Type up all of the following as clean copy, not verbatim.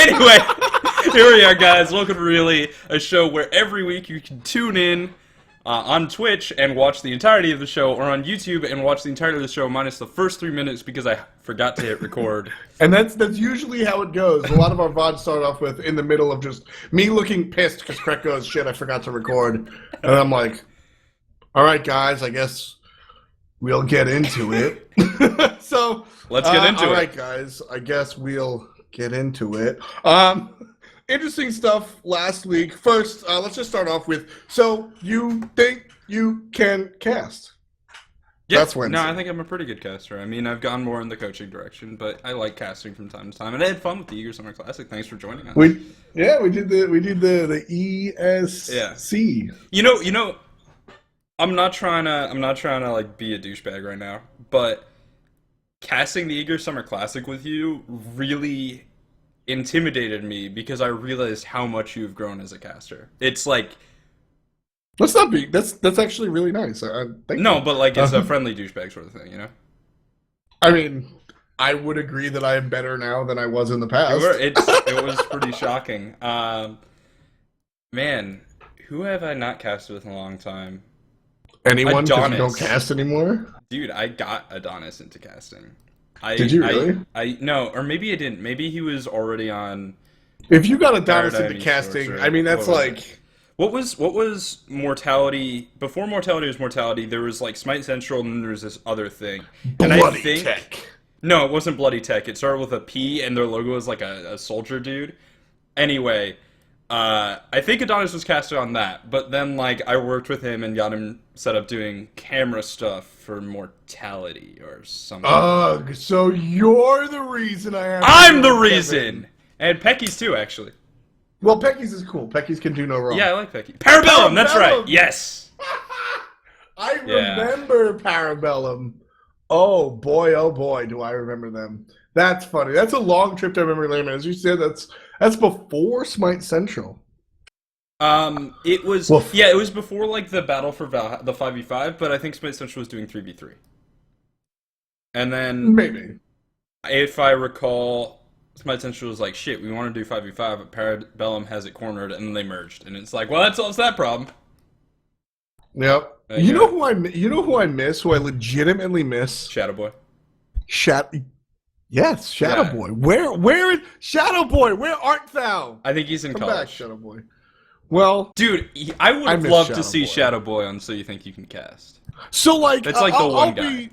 Anyway, here we are, guys. Welcome to Really, a show where every week you can tune in on Twitch and watch the entirety of the show, or on YouTube and watch the entirety of the show minus the first 3 minutes because I forgot to hit record. And that's usually how it goes. A lot of our VODs start off with in the middle of just me looking pissed because Krett goes, shit, I forgot to record. And I'm like, all right, guys, I guess we'll get into it. So let's get into it. All right, guys, I guess we'll get into it. Interesting stuff last week. First, let's just start off with, so you think you can cast? Yeah, that's Wednesday. No, I think I'm a pretty good caster. I mean, I've gone more in the coaching direction, but I like casting from time to time, and I had fun with the Eager Summer Classic. Thanks for joining us. We did the ESC. Yeah. You know, I'm not trying to like be a douchebag right now, but casting the Eager Summer Classic with you really intimidated me because I realized how much you've grown as a caster. It's like, let's not be. That's actually really nice. No, but like it's a friendly douchebag sort of thing, you know. I mean, I would agree that I am better now than I was in the past. It was pretty shocking. Man, who have I not casted with in a long time? Anyone? Adonis. You don't cast anymore? Dude, I got Adonis into casting. Did you really? No, or maybe I didn't. Maybe he was already on. If you got Adonis into casting, I mean that's like. What was Mortality? Before Mortality was Mortality, there was like Smite Central, and then there was this other thing. Bloody Tech. No, it wasn't Bloody Tech. It started with a P, and their logo was like a soldier dude. Anyway, I think Adonis was casted on that, but then like I worked with him and got him set up doing camera stuff for Mortality or something. Ugh, so you're the reason I am. I'm the reason! And Pecky's too, actually. Well, Pecky's is cool. Pecky's can do no wrong. Yeah, I like Pecky. Parabellum, that's right. Yes. I remember Parabellum. Oh boy, do I remember them. That's funny. That's a long trip to memory lane, as you said. That's before Smite Central. It was it was before like the battle for the 5v5, but I think Smite Central was doing 3v3. And then maybe, if I recall, Smite Central was like, shit, we want to do 5v5, but Parabellum has it cornered, and then they merged, and it's like, well, that solves that problem. Yep. You know who I miss? Who I legitimately miss? Shadow Boy. Yes, Shadow Boy. Where is Shadow Boy? Where art thou? I think he's in Come college. back, Shadow Boy. Well, dude, I would love to see Shadow Boy on So You Think You Can Cast. So like, it's like the one guy.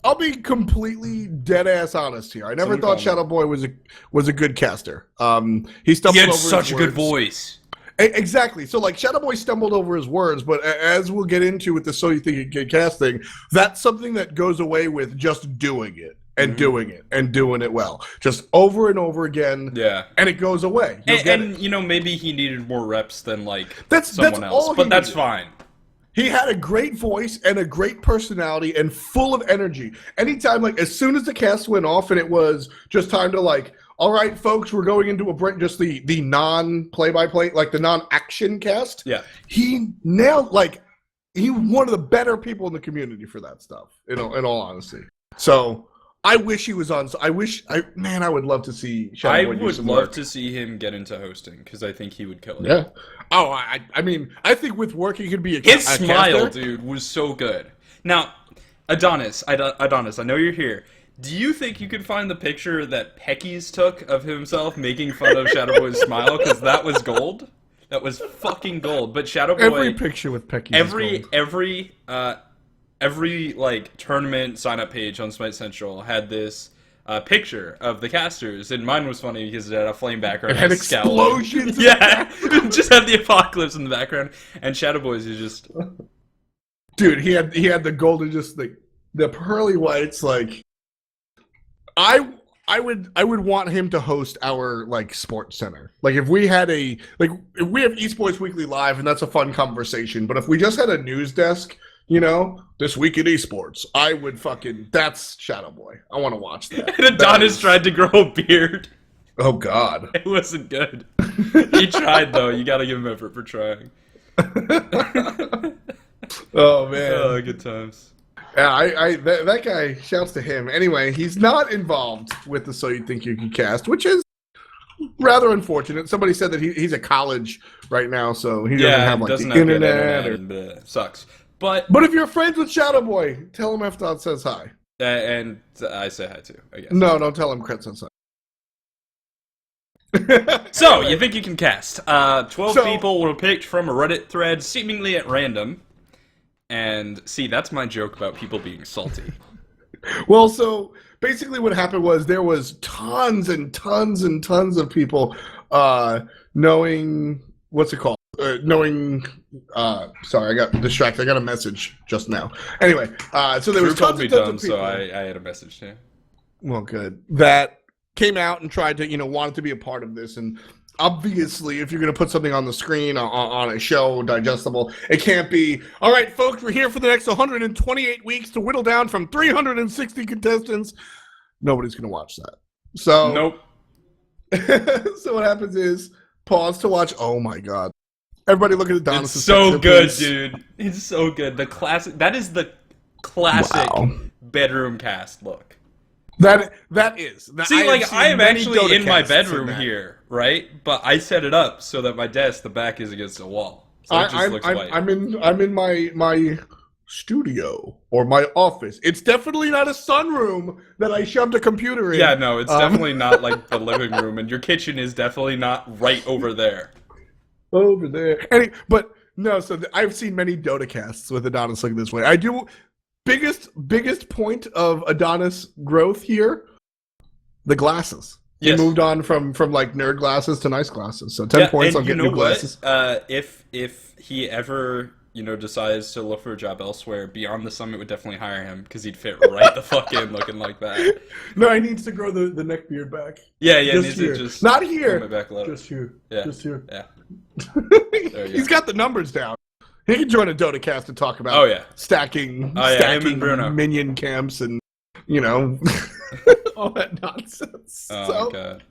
I'll be completely dead ass honest here. I never thought Shadow Boy was a good caster. He stumbled over such his a words. good voice. Exactly. So like Shadow Boy stumbled over his words, but as we'll get into with the So You Think You Can Cast thing, that's something that goes away with just doing it and doing it and doing it well, just over and over again. Yeah, and it goes away. And you know, maybe he needed more reps than like someone else, but that's fine. He had a great voice and a great personality and full of energy. Anytime, like, as soon as the cast went off and it was just time to, like, all right, folks, we're going into a break, just the non-play-by-play, like the non-action cast. Yeah. He nailed, like, he one of the better people in the community for that stuff, in all honesty. So, I wish he was on. I would love to see Shadow Boy do some work. I would love to see him get into hosting, because I think he would kill it. Yeah. Oh, I mean, I think with work he could be a His caster. smile, dude, was so good. Now, Adonis, I know you're here. Do you think you could find the picture that Pecky's took of himself making fun of Shadow Boy's smile? Because that was gold. That was fucking gold. But Shadow Boy... Every picture with Pecky every like tournament sign-up page on Smite Central had this picture of the casters, and mine was funny because it had a flame background. It had explosions. Yeah, just had the apocalypse in the background, and Shadow Boys is just. Dude, he had the golden, just the pearly whites. Like, I would want him to host our like sports center. Like if we had if we have Esports Weekly Live, and that's a fun conversation. But if we just had a news desk. You know, this week in esports, I would that's Shadow Boy. I want to watch that. And Adonis tried to grow a beard. Oh, God. It wasn't good. He tried, though. You got to give him effort for trying. Oh, man. Oh, good times. Yeah, that guy, shouts to him. Anyway, he's not involved with the So You Think You Can Cast, which is rather unfortunate. Somebody said that he's at college right now, so he doesn't have like doesn't the have good internet. and bleh, sucks. But if you're friends with Shadow Boy, tell him F Dot says hi. and I say hi too, I guess. No, don't tell him Krett says hi. So, you think you can cast. 12 people were picked from a Reddit thread, seemingly at random. And, see, that's my joke about people being salty. Well, so, basically what happened was there was tons and tons and tons of people knowing, what's it called? Sorry, I got distracted. I got a message just now. Anyway, so there was tons and tons of people. So I had a message too. Well, good. That came out and tried to, wanted to be a part of this. And obviously, if you're going to put something on the screen on a show, digestible, it can't be, all right, folks, we're here for the next 128 weeks to whittle down from 360 contestants. Nobody's going to watch that. So, nope. So what happens is, pause to watch. Oh, my God. Everybody look at Adonis. It's so good, dude. It's so good. That is the classic bedroom cast look. That is. See, I am actually in my bedroom here, right? But I set it up so that my desk, the back is against the wall. So it just looks white. I'm in my studio or my office. It's definitely not a sunroom that I shoved a computer in. Yeah, no, it's definitely not like the living room, and your kitchen is definitely not right over there. Over there. But no, so I've seen many Dota casts with Adonis looking this way. I do. Biggest point of Adonis growth here, the glasses. Yes. He moved on from like nerd glasses to nice glasses. So 10 points on getting new glasses. If he ever decides to look for a job elsewhere, Beyond the Summit would definitely hire him because he'd fit right the fuck in looking like that. No, he needs to grow the neck beard back. Yeah, needs to just not here. Back just here. Yeah. Just here. Yeah. He's got the numbers down. He can join a Dota cast and talk about stacking minion camps and, all that nonsense. Oh, God.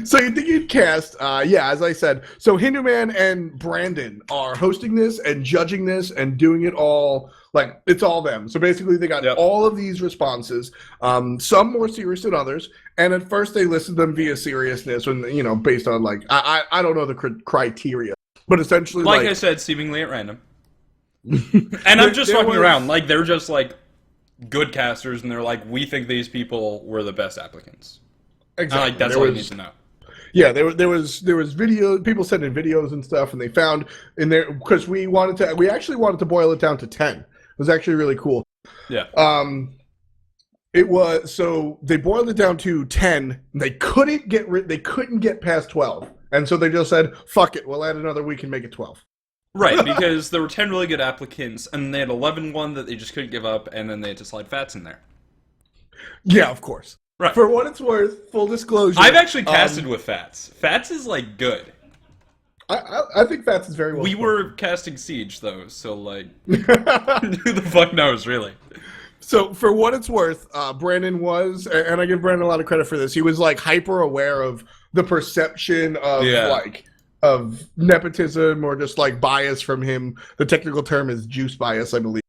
So you think you'd cast, as I said. So Hinduman and Brandon are hosting this and judging this and doing it all, like, it's all them. So basically they got all of these responses, some more serious than others. And at first they listed them via seriousness and, based on, like, I don't know the criteria. But essentially, like I said, seemingly at random. And I'm just fucking around. Like, they're just, like, good casters, and they're like, we think these people were the best applicants. Exactly. Like, that's all you need to know. Yeah, there was video, people sent in videos and stuff, and they found in there, because we actually wanted to boil it down to 10. It was actually really cool. Yeah. It was, so they boiled it down to 10. They couldn't get past 12. And so they just said, fuck it, we'll add another week and make it 12. Right, because there were 10 really good applicants, and they had 11 that they just couldn't give up, and then they had to slide Fats in there. Yeah, of course. Right. For what it's worth, full disclosure. I've actually casted with Fats. Fats is, like, good. I think Fats is very well. We were casting Siege, though, so, like, who the fuck knows, really? So, for what it's worth, Brandon was, and I give Brandon a lot of credit for this, he was, like, hyper aware of the perception of, of nepotism or just, like, bias from him. The technical term is juice bias, I believe.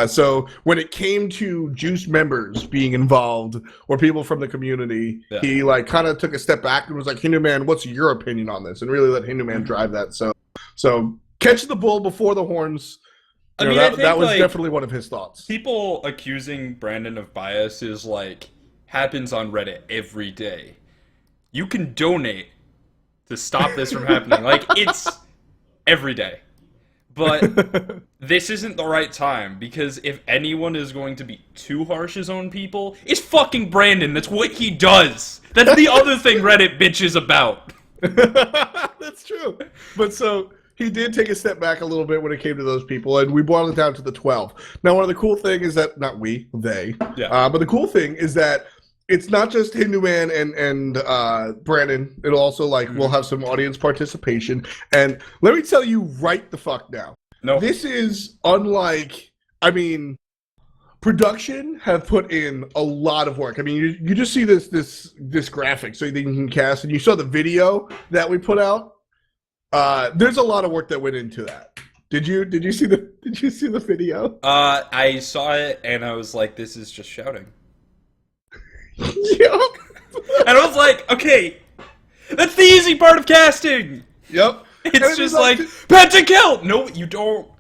So, when it came to juice members being involved or people from the community, he, like, kind of took a step back and was like, Hindu Man, what's your opinion on this? And really let Hindu Man drive that. So catch the bull before the horns. I mean, that was definitely one of his thoughts. People accusing Brandon of bias is, like, happens on Reddit every day. You can donate to stop this from happening. Like, it's every day. But this isn't the right time, because if anyone is going to be too harsh his own people, it's fucking Brandon. That's what he does. That's the other thing Reddit bitches about. That's true. But so he did take a step back a little bit when it came to those people, and we boiled it down to the 12. Now, one of the cool things is that, not we, they, but the cool thing is that it's not just Hindu Man and Brandon. It'll also, like, we'll have some audience participation. And let me tell you right the fuck now. No. This is unlike, I mean, production have put in a lot of work. I mean, you just see this graphic so that you can cast, and you saw the video that we put out. There's a lot of work that went into that. Did you see the video? I saw it, and I was like, this is just shouting. Yep. And I was like, okay, That's the easy part of casting. Yep. It's just like pentakill. No, you don't.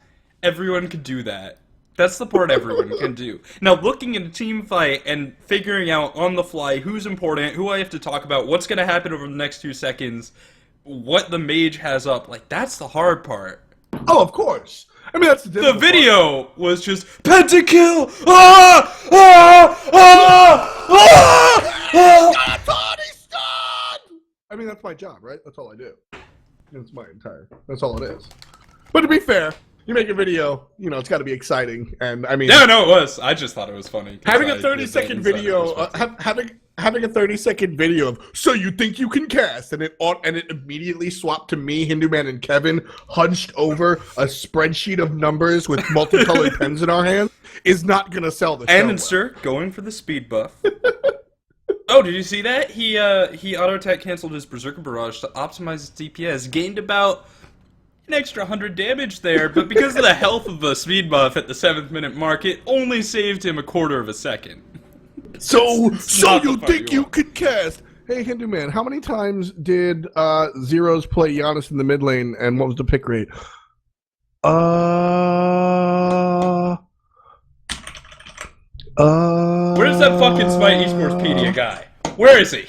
Everyone can do that. That's the part everyone can do. Now, looking at a team fight and figuring out on the fly who's important, who I have to talk about, what's going to happen over the next 2 seconds, what the mage has up, like, that's the hard part. Oh, of course. I mean, that's the video was just pentakill. Ah! Ah! Ah! Ah! Tony, stop! I mean, that's my job, right? That's all I do. That's all it is. But to be fair, you make a video, you know, it's got to be exciting, and I mean, no, it was. I just thought it was funny. Having a 30-second video, having a 30-second video of "So you think you can cast?" and it immediately swapped to me, Hindu Man, and Kevin hunched over a spreadsheet of numbers with multicolored pens in our hands is not gonna sell the show. And Sir going for the speed buff. Oh, did you see that? He auto attack canceled his Berserker Barrage to optimize his DPS, gained about an extra 100 damage there, but because of the health of the speed buff at the 7th minute mark, it only saved him a quarter of a second. So you think you could cast? Hey, Hindu Man, how many times did Zeros play Giannis in the mid lane, and what was the pick rate? Where's that fucking Smite Esportspedia guy? Where is he?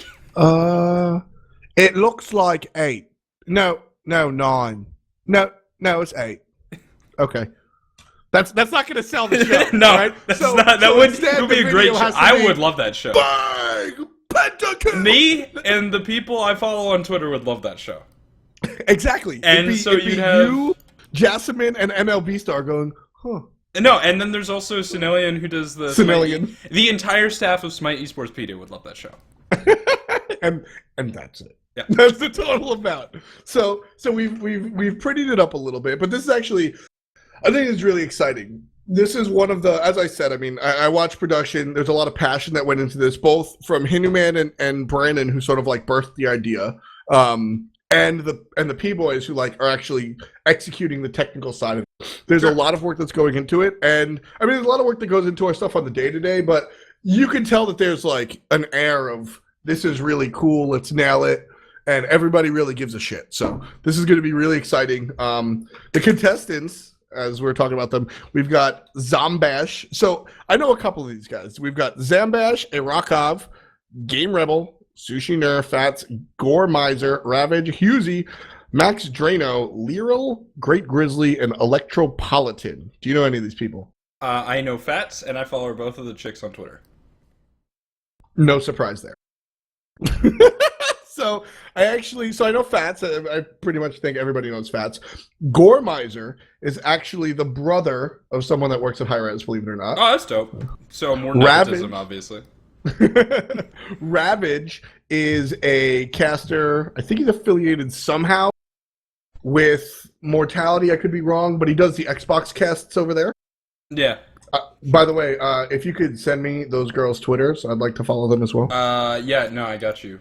It looks like 8. No, 9. No, it's 8. Okay. That's not going to sell the show. No, right? that's not. That would be a great show. I would love that show. Bang! Pentakill! Me and the people I follow on Twitter would love that show. Exactly. And it'd be you, Jasmine, and MLB Star going, huh. No, and then there's also Sinellian who does the Sinellian. The entire staff of Smite Esportspedia would love that show. and that's it. Yeah. That's the total amount. So we've prettied it up a little bit, but this is actually, I think it's really exciting. This is one of the, as I said, I mean, I watched production. There's a lot of passion that went into this, both from Hinuman and Brandon, who sort of like birthed the idea, and the P-boys who like are actually executing the technical side of it. There's a lot of work that's going into it, and I mean, there's a lot of work that goes into our stuff on the day-to-day, but you can tell that there's like an air of, this is really cool, let's nail it. And everybody really gives a shit. So this is going to be really exciting. The contestants, as we're talking about them, we've got Zombash. So I know a couple of these guys. We've got Zambash, Irakov, Game Rebel, Sushi Nerf, Fats, Gore Miser, Ravage, Husey, Max Drano, Liral, Great Grizzly, and Electropolitan. Do you know any of these people? I know Fats, and I follow both of the chicks on Twitter. No surprise there. So I know Fats. I pretty much think everybody knows Fats. Gore Miser is actually the brother of someone that works at Hi-Rez, believe it or not. Oh, that's dope. So more nepotism, obviously. Ravage is a caster. I think he's affiliated somehow with Mortality. I could be wrong, but he does the Xbox casts over there. Yeah. By the way, if you could send me those girls' Twitters, I'd like to follow them as well. Yeah, no, I got you.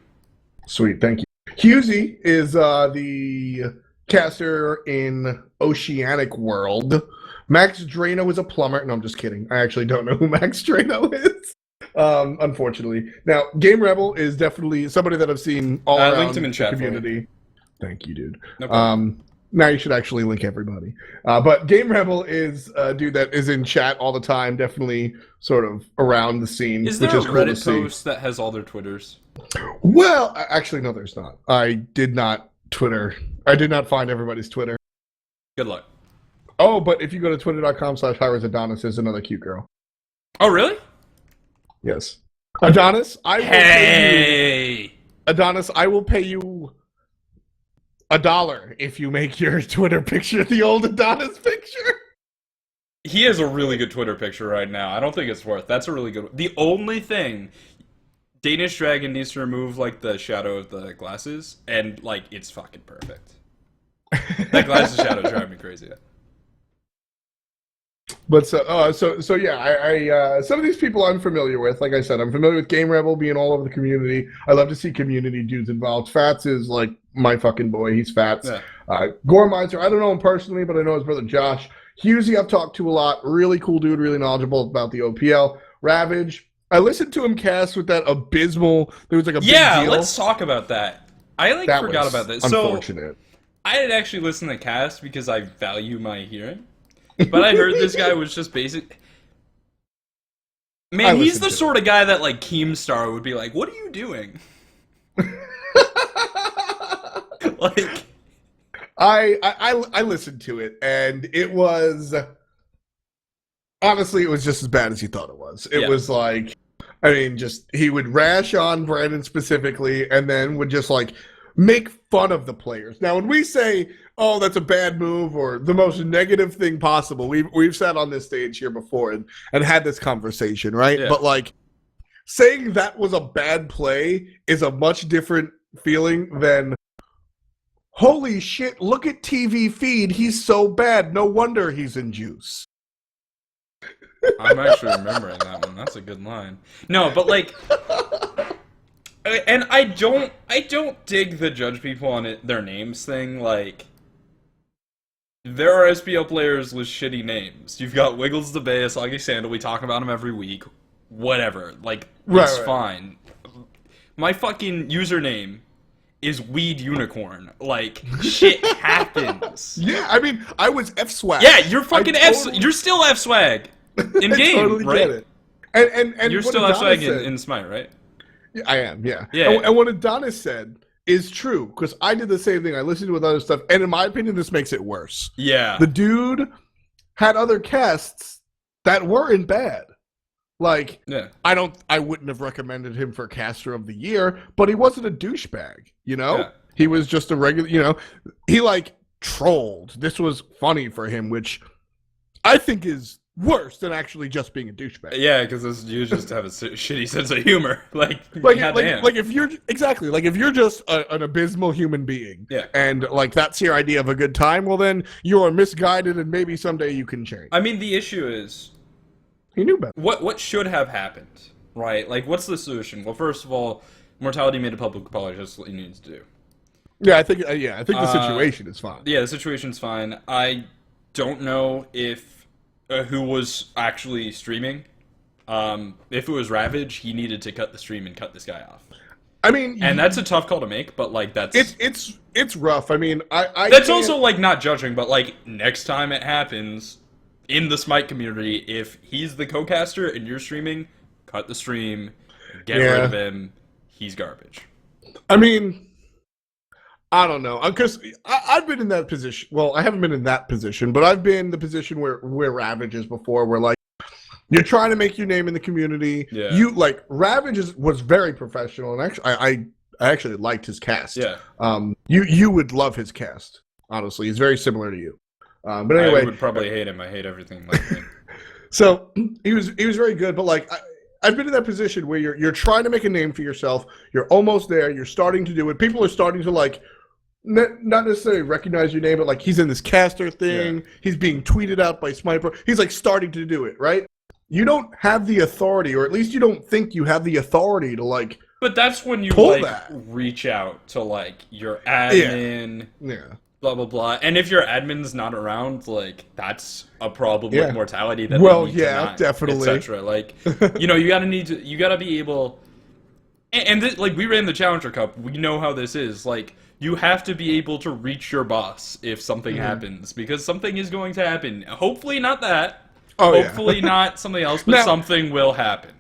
Sweet, thank you. Husey is the caster in Oceanic World. Max Drano is a plumber. No, I'm just kidding. I actually don't know who Max Drano is, unfortunately. Now, Game Rebel is definitely somebody that I've seen all around linked him in chat community. Thank you, dude. No problem. Now you should actually link everybody. But Game Rebel is a dude that is in chat all the time, definitely sort of around the scene. Is there which is a cool to Reddit see. post that has all their Twitters? Well, actually, no, there's not. I did not find everybody's Twitter. Good luck. Oh, but if you go to twitter.com/Hi-Rez Adonis, there's another cute girl. Oh, really? Yes. Adonis, I will Hey! pay you. Adonis, I will pay you $1 if you make your Twitter picture the old Adonis picture. He has a really good Twitter picture right now. I don't think it's worth. That's a really good one. The only thing, Danish Dragon needs to remove, like, the shadow of the glasses, and, like, it's fucking perfect. That glasses shadow drive me crazy. But so yeah, I some of these people I'm familiar with. Like I said, I'm familiar with Game Rebel being all over the community. I love to see community dudes involved. Fats is like my fucking boy. He's Fats. Yeah. Gore Miser, I don't know him personally, but I know his brother Josh. Husey I've talked to a lot. Really cool dude, really knowledgeable about the OPL. Ravage, I listened to him cast with that abysmal, there was like a big deal. Let's talk about that. I like That forgot was about this. So unfortunate. I had actually listened to the cast because I value my hearing, but I heard this guy was just basic. Man, he's the sort of guy that like Keemstar would be like, "What are you doing?" Like, I listened to it, and it was honestly, it was just as bad as he thought it was. It was like, I mean, just he would rash on Brandon specifically, and then would just like make fun of the players. Now, when we say, "Oh, that's a bad move," or the most negative thing possible, we've sat on this stage here before and had this conversation, right? Yeah. But like saying that was a bad play is a much different feeling than, "Holy shit, look at TV feed, he's so bad, no wonder he's in juice." I'm actually remembering that one. That's a good line. No, but like, and I don't dig the judge people on their names thing. Like, there are SPL players with shitty names. You've got Wiggles the Bay, Asagi Sandal. We talk about him every week. Whatever. Like, it's fine. My fucking username is Weed Unicorn. Like, shit happens. Yeah, I mean, I was F-Swag. Yeah, you're fucking you're still F-Swag. In game, totally right? Get it. And you're still F-Swag in Smite, right? Yeah, I am, yeah. Yeah. And what Adonis said is true, because I did the same thing. I listened to with other stuff, and in my opinion, this makes it worse. Yeah. The dude had other casts that weren't bad. Like, I wouldn't have recommended him for caster of the year, but he wasn't a douchebag, you know? Yeah. He was just a regular, you know, he like trolled. This was funny for him, which I think is worse than actually just being a douchebag. Yeah, because you just have a shitty sense of humor. Like if you're like if you're just an abysmal human being, and like that's your idea of a good time, well then you are misguided, and maybe someday you can change. I mean, the issue is he knew better. What should have happened, right? Like, what's the solution? Well, first of all, Mortality made a public apology. That's what you need to do. Yeah, I think the situation is fine. Yeah, the situation's fine. I don't know if who was actually streaming. If it was Ravage, he needed to cut the stream and cut this guy off. I mean, and that's a tough call to make, but like that's it's rough. I mean, I that's also like not judging, but like next time it happens in the Smite community, if he's the co-caster and you're streaming, cut the stream, get rid of him. He's garbage. I mean, I don't know, because I've been in that position. Well, I haven't been in that position, but I've been in the position where Ravage is before, where like you're trying to make your name in the community. Yeah. You like Ravage was very professional, and actually, I actually liked his cast. Yeah. You would love his cast. Honestly, he's very similar to you. But anyway, I would probably hate him. I hate everything like him. So he was very good, but like I've been in that position where you're trying to make a name for yourself. You're almost there. You're starting to do it. People are starting to like. Not necessarily recognize your name, but like he's in this caster thing. Yeah. He's being tweeted out by Smite Pro. He's like starting to do it, right? You don't have the authority, or at least you don't think you have the authority to like. But that's when you like reach out to like your admin, blah blah blah. And if your admin's not around, like that's a problem with mortality. That definitely, etc. Like you gotta be able. And like we ran the Challenger Cup, we know how this is. Like you have to be able to reach your boss if something happens, because something is going to happen. Hopefully not that. Hopefully not something else, but something will happen.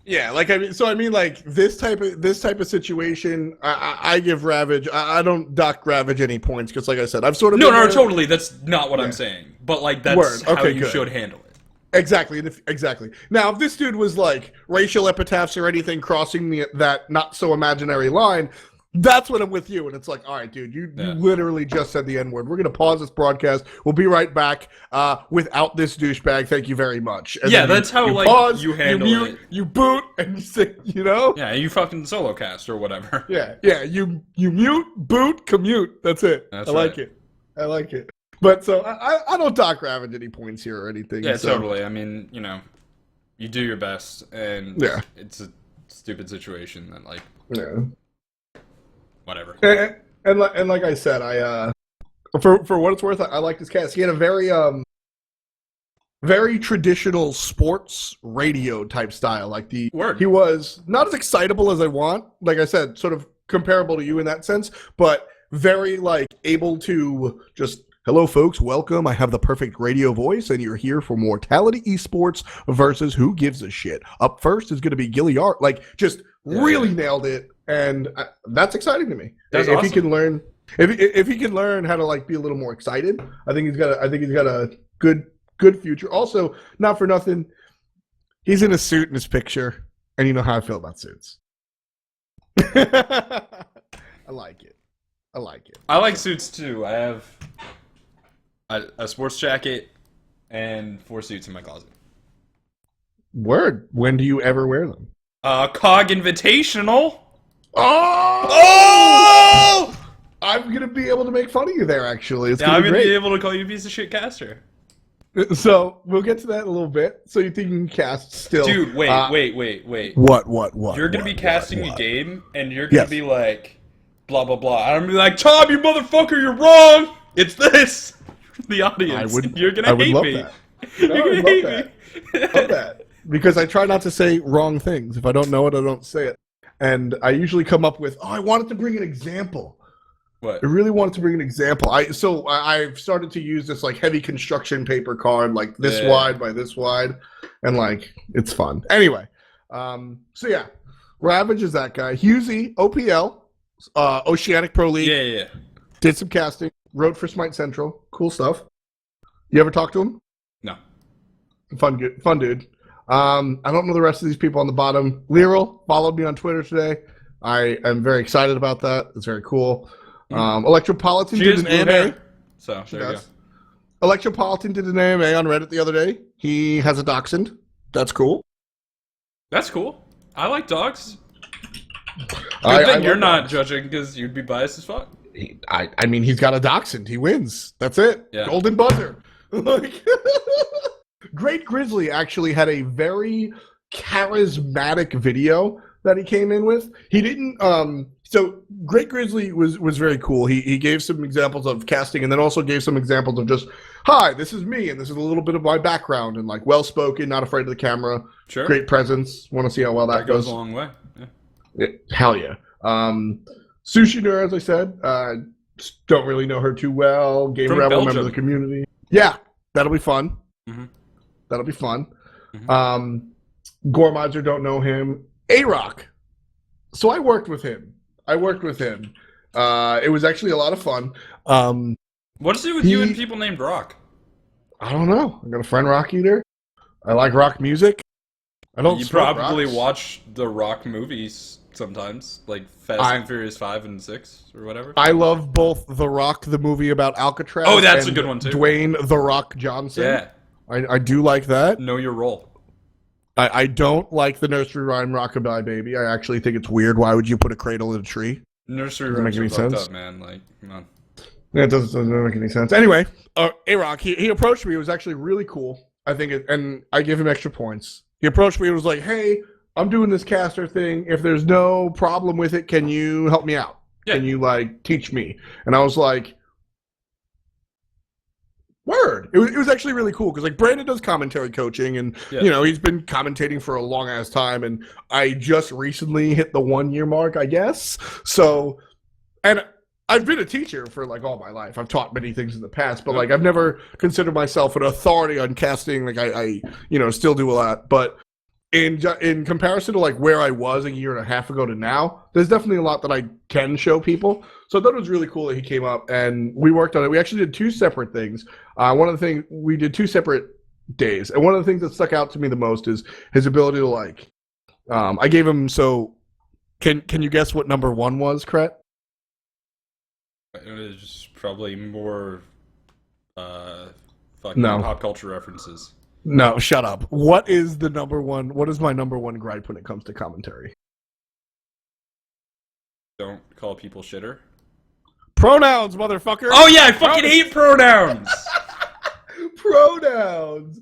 Yeah, like I mean, like this type of situation, I give Ravage. I don't dock Ravage any points because, like I said, I've sort of totally. That's not what I'm saying. But like that's how you should handle it. Exactly. Now, if this dude was like racial epitaphs or anything crossing that not so imaginary line, that's when I'm with you. And it's like, all right, dude, you literally just said the N-word. We're going to pause this broadcast. We'll be right back without this douchebag. Thank you very much. And that's how like pause, you handle you mute, it. You boot and you say, you know? Yeah, you fucking solo cast or whatever. Yeah. You mute, boot, commute. That's it. I like it. But so I don't dock Ravage any points here or anything. Yeah, totally. I mean, you do your best, and it's a stupid situation that like whatever. And like I said, I for what it's worth, I like this cast. He had a very traditional sports radio type style. Like he was not as excitable as I want. Like I said, sort of comparable to you in that sense, but very like able to just, hello folks, welcome. I have the perfect radio voice, and you're here for Mortality Esports versus Who Gives a Shit. Up first is going to be Gilliard. Like, just really nailed it, and that's exciting to me. That's if awesome. he can learn, if he can learn how to like be a little more excited, I think he's got a good future. Also, not for nothing, he's in a suit in his picture, and you know how I feel about suits. I like it. I like suits too. I have a sports jacket and 4 suits in my closet. Word. When do you ever wear them? COG Invitational. Oh! I'm gonna be able to make fun of you there. Actually, it's I'm gonna gonna be be able to call you a piece of shit caster. So we'll get to that in a little bit. So you think you can cast still? Dude, wait. What? You're gonna be casting a game, and you're gonna be like, blah blah blah. I'm gonna be like, Tom, you motherfucker, you're wrong. It's this. The audience. You're gonna hate me. That. You're gonna hate me. I love that. Because I try not to say wrong things. If I don't know it, I don't say it. And I usually come up with, I wanted to bring an example. What? I really wanted to bring an example. I've started to use this like heavy construction paper card, like this wide by this wide, and like it's fun. Anyway, so yeah, Ravage is that guy. Husey, OPL, Oceanic Pro League. Yeah. Did some casting. Wrote for Smite Central. Cool stuff. You ever talk to him? No. Fun dude. I don't know the rest of these people on the bottom. Liral followed me on Twitter today. I am very excited about that. It's very cool. Electropolitan did an AMA. So there you go. Electropolitan did an AMA on Reddit the other day. He has a dachshund. That's cool. That's cool. I like dogs. Good thing you're not judging because you'd be biased as fuck. I mean, he's got a dachshund. He wins. That's it. Yeah. Golden buzzer. Like, Great Grizzly actually had a very charismatic video that he came in with. He didn't. So Great Grizzly was very cool. He gave some examples of casting, and then also gave some examples of just, hi, this is me, and this is a little bit of my background, and like well spoken, not afraid of the camera. Sure. Great presence. Want to see how well that goes a long way. Yeah. Hell yeah. Sushi Nur, as I said, don't really know her too well. Game From Rebel, Belgium. member of the community. Yeah, that'll be fun. Mm-hmm. That'll be fun. Mm-hmm. Gormizer, don't know him. A-Rock. So I worked with him. It was actually a lot of fun. What does it do with you and people named Rock? I don't know. I got a friend Rock Eater. I like rock music. I don't. You smoke probably rocks. watch the Rock movies sometimes, like Fast and Furious 5 and 6 or whatever. I love both The Rock, the movie about Alcatraz. Oh, that's and a good one too. Dwayne The Rock Johnson. Yeah. I do like that. Know your role. I don't like the nursery rhyme Rockabye Baby. I actually think it's weird. Why would you put a cradle in a tree? Nursery Doesn't rhymes make are any fucked sense. up, man. Like, come on. Yeah, it doesn't make any sense. Anyway, A-Rock, he approached me. It was actually really cool. I think, and I give him extra points. He approached me and was like, hey, I'm doing this caster thing. If there's no problem with it, can you help me out? Yeah. Can you, like, teach me? And I was like, word. It was actually really cool because, like, Brandon does commentary coaching, and, you know, he's been commentating for a long-ass time, and I just recently hit the 1-year mark, I guess. So, and I've been a teacher for, like, all my life. I've taught many things in the past, but, like, I've never considered myself an authority on casting. Like, I you know, still do a lot. But in comparison to, like, where I was a year and a half ago to now, there's definitely a lot that I can show people. So I thought it was really cool that he came up, and we worked on it. We actually did 2 separate things. One of the things, we did 2 separate days. And one of the things that stuck out to me the most is his ability to, like, I gave him, so, can you guess what number 1 was, Krett? It's probably more fucking No. pop culture references. No, shut up. What is my number one gripe when it comes to commentary? Don't call people shitter. Pronouns, motherfucker. Oh yeah, I fucking hate pronouns. Pronouns.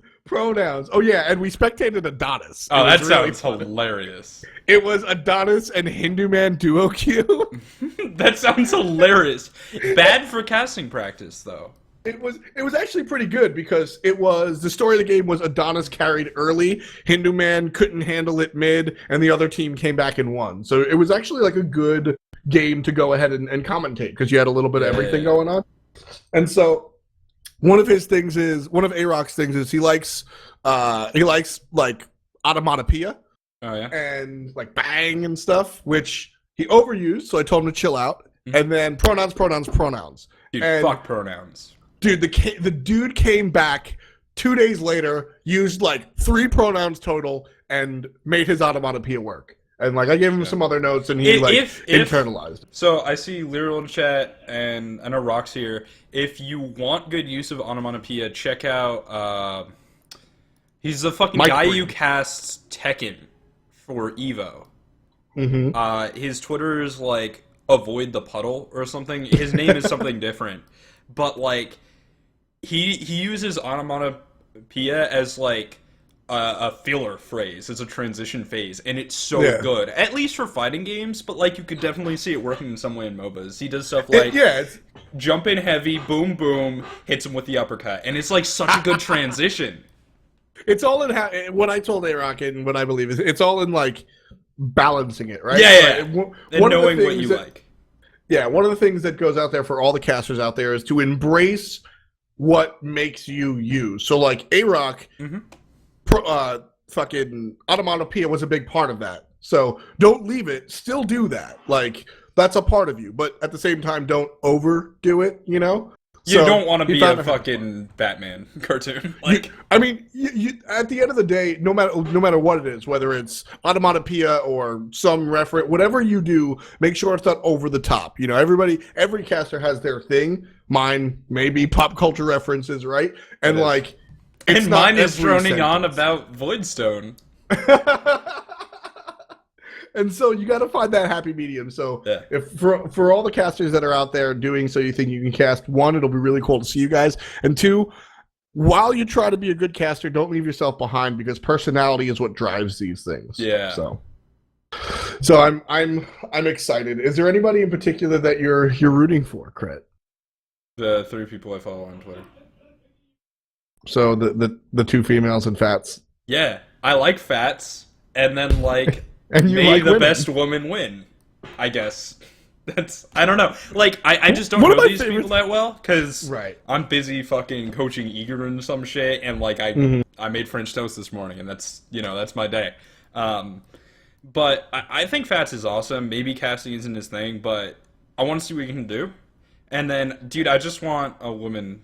Oh yeah, and we spectated Adonis. Oh, that really sounds fun. Hilarious. It was Adonis and Hindu Man duo queue. That sounds hilarious. Bad for casting practice, though. It was actually pretty good because it was, the story of the game was Adonis carried early, Hindu Man couldn't handle it mid, and the other team came back and won. So it was actually like a good game to go ahead and commentate because you had a little bit of everything yeah. going on. And so one of A-Rock's things is he likes like onomatopoeia Oh yeah. and like bang and stuff, which he overused. So I told him to chill out. Mm-hmm. And then pronouns. Dude, And fuck pronouns. dude, the dude came back 2 days later, used like 3 pronouns total, and made his onomatopoeia work. And like I gave him some other notes, and he internalized. So I see Lyral in chat, and I know Rock's here. If you want good use of onomatopoeia, check out. He's the fucking Mike guy Breen. who casts Tekken for Evo. Mm-hmm. His Twitter is like avoid the puddle or something. His name is something different, but like he uses onomatopoeia as like a filler phrase. It's a transition phase, and it's so good. At least for fighting games, but like you could definitely see it working in some way in MOBAs. He does stuff like jump in heavy, boom boom, hits him with the uppercut, and it's like such a good transition. It's all in what I told A-Rock and what I believe is it's all in like balancing it, right? Yeah. Like, and knowing what you like. Yeah, one of the things that goes out there for all the casters out there is to embrace what makes you you. So like A-Rock, fucking onomatopoeia was a big part of that. So don't leave it. Still do that. Like that's a part of you, but at the same time, don't overdo it. You know. You don't want to be a fucking Batman cartoon. Like, you at the end of the day, no matter what it is, whether it's onomatopoeia or some reference, whatever you do, make sure it's not over the top. You know, every caster has their thing. Mine may be pop culture references, right? And like, and mine is droning on about Voidstone. And so you got to find that happy medium. So if for all the casters that are out there doing so you think you can cast, 1, it'll be really cool to see you guys. And 2, while you try to be a good caster, don't leave yourself behind because personality is what drives these things. Yeah. So I'm excited. Is there anybody in particular that you're rooting for, Krett? The 3 people I follow on Twitter. So the 2 females and Fats. Yeah, I like Fats, and then like. And you may like the women. Best woman win, I guess. I don't know. Like, I just don't know these people that well, because I'm busy fucking coaching Eager and some shit, and like, I made French toast this morning, and that's my day. But I think Fats is awesome. Maybe casting isn't his thing, but I want to see what he can do. And then, dude, I just want a woman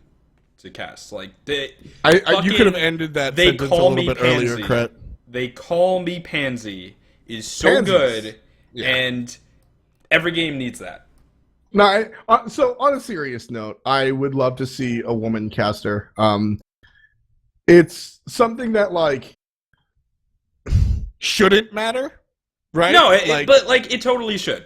to cast. Like, you could have ended that sentence a little bit earlier, Krett. They call me Pansy. Is so good, and every game needs that. No, so on a serious note, I would love to see a woman caster. It's something that like shouldn't matter, right? No, but like it totally should.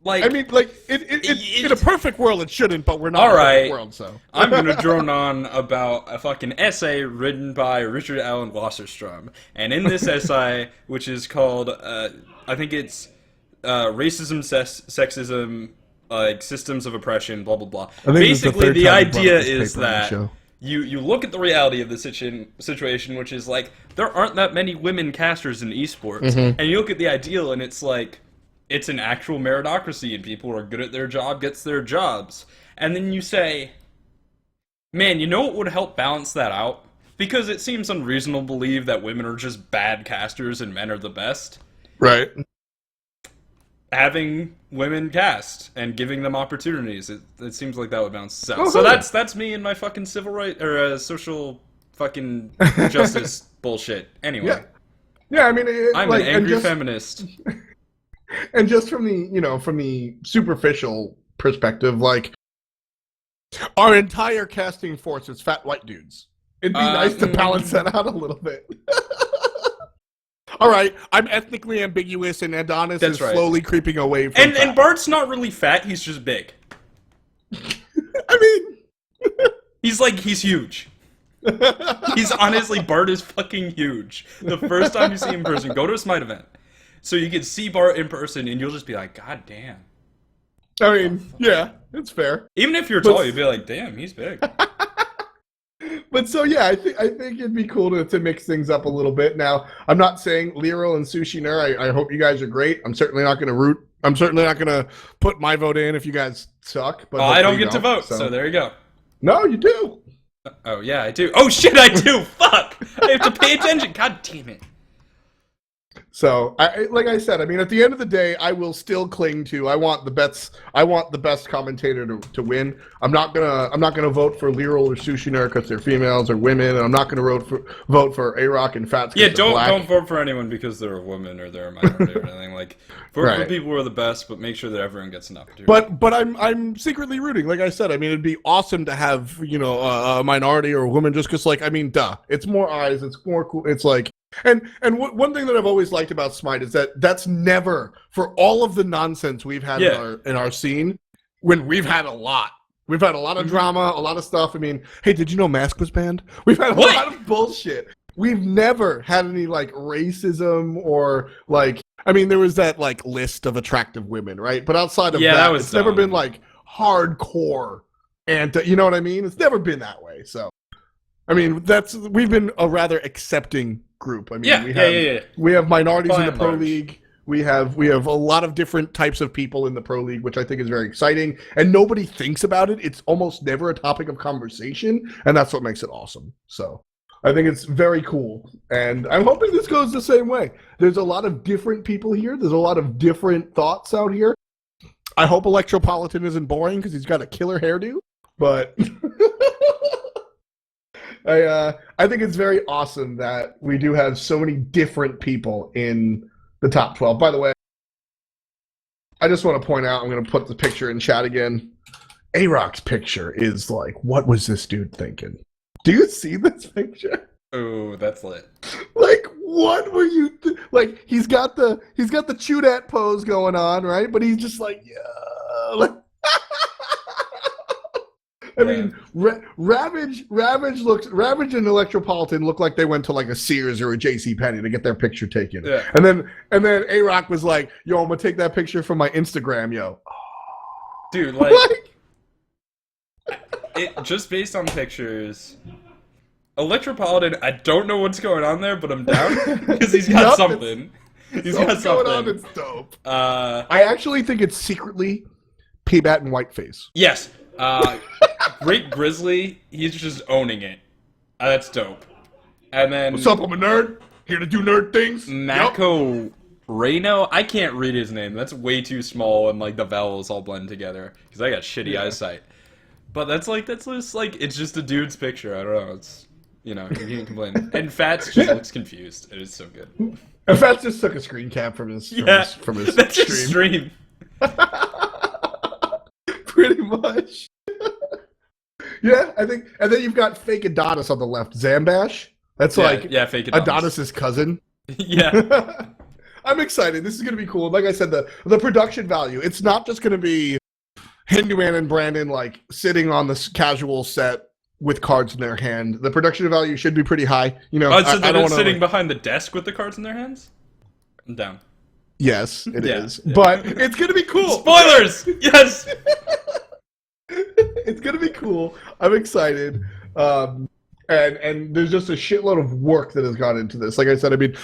Like I mean, like in a perfect world, it shouldn't, but we're not in a perfect world, so I'm gonna drone on about a fucking essay written by Richard Allen Wasserstrom, and in this essay, which is called, I think it's racism, sexism, like systems of oppression, blah blah blah. Basically, the idea is that you look at the reality of the situation, which is like there aren't that many women casters in esports, and you look at the ideal, and it's like. It's an actual meritocracy, and people who are good at their job gets their jobs. And then you say, man, you know what would help balance that out? Because it seems unreasonable to believe that women are just bad casters and men are the best. Right. Having women cast and giving them opportunities, it seems like that would balance out. So that's me and my fucking civil right or social fucking justice bullshit. Anyway. Yeah, I mean, I'm an angry feminist. And just from the superficial perspective, like our entire casting force is fat white dudes. It'd be nice to balance that out a little bit. All right, I'm ethnically ambiguous, and Adonis is slowly creeping away from. And Bart's not really fat; he's just big. I mean, he's huge. He's honestly Bart is fucking huge. The first time you see him in person, go to a Smite event. So you can see Bart in person, and you'll just be like, God damn. I mean, yeah, it's fair. Even if you're tall, you'd be like, damn, he's big. But so yeah, I think it'd be cool to mix things up a little bit. Now, I'm not saying Lero and Sushi Ner. I hope you guys are great. I'm certainly not going to root. I'm certainly not going to put my vote in if you guys suck. But I don't get to vote, so there you go. No, you do. Oh yeah, I do. Oh shit, I do. Fuck! I have to pay attention. God damn it. So, like I said, I mean, at the end of the day, I will still cling to. I want the best commentator to win. I'm not gonna vote for Lero or Sushiner because they're females or women, and I'm not gonna vote for A-Rock and Fats. Yeah, don't vote for anyone because they're a woman or they're a minority or anything. Like, vote for people who are the best, but make sure that everyone gets an opportunity. But I'm secretly rooting. Like I said, I mean, it'd be awesome to have a minority or a woman, just because, like, I mean, duh, it's more eyes, it's more cool. It's like. And one thing that I've always liked about Smite is that that's never, for all of the nonsense we've had in our scene, when we've had a lot. We've had a lot of drama, a lot of stuff. I mean, hey, did you know Mask was banned? We've had a lot of bullshit. We've never had any, like, racism or, like, I mean, there was that, like, list of attractive women, right? But outside of that it's never been, like, hardcore. And, you know what I mean? It's never been that way, so. I mean, we've been a rather accepting group. I mean, we have minorities in the pro league. We have a lot of different types of people in the pro league, which I think is very exciting. And nobody thinks about it. It's almost never a topic of conversation, and that's what makes it awesome. So I think it's very cool, and I'm hoping this goes the same way. There's a lot of different people here. There's a lot of different thoughts out here. I hope Electropolitan isn't boring because he's got a killer hairdo, but. I think it's very awesome that we do have so many different people in the top 12. By the way, I just want to point out, I'm going to put the picture in chat again. A-Rock's picture is like, what was this dude thinking? Do you see this picture? Oh, that's lit. Like, what were you like? He's got the Chudat pose going on, right? But he's just like, yeah, like. I mean, Ravage and Electropolitan look like they went to like a Sears or a JCPenney to get their picture taken. Yeah. And then A-Rock was like, yo, I'm gonna take that picture from my Instagram, yo. Dude, like it just based on pictures. Electropolitan, I don't know what's going on there, but I'm down because he's got something. He's got something. Going on, it's dope. I actually think it's secretly P-Bat and Whiteface. Yes. Great Grizzly, he's just owning it. That's dope. And then what's up? I'm a nerd. Here to do nerd things. Mako Reno, I can't read his name. That's way too small, and like the vowels all blend together because I got shitty eyesight. But that's just like it's just a dude's picture. I don't know. It's you can't complain. And Fats just looks confused. It is so good. And Fats just took a screen cap from his that's stream. His stream. Pretty much. Yeah, I think, and then you've got fake Adonis on the left, Zambash. That's fake Adonis's cousin. Yeah. I'm excited. This is going to be cool. Like I said, the production value. It's not just going to be Hinduman and Brandon like sitting on this casual set with cards in their hand. The production value should be pretty high. So they're sitting behind the desk with the cards in their hands? I'm down. Yes, it is. Yeah. But it's going to be cool. Spoilers! Yes! It's going to be cool. I'm excited. And there's just a shitload of work that has gone into this. Like I said, I mean,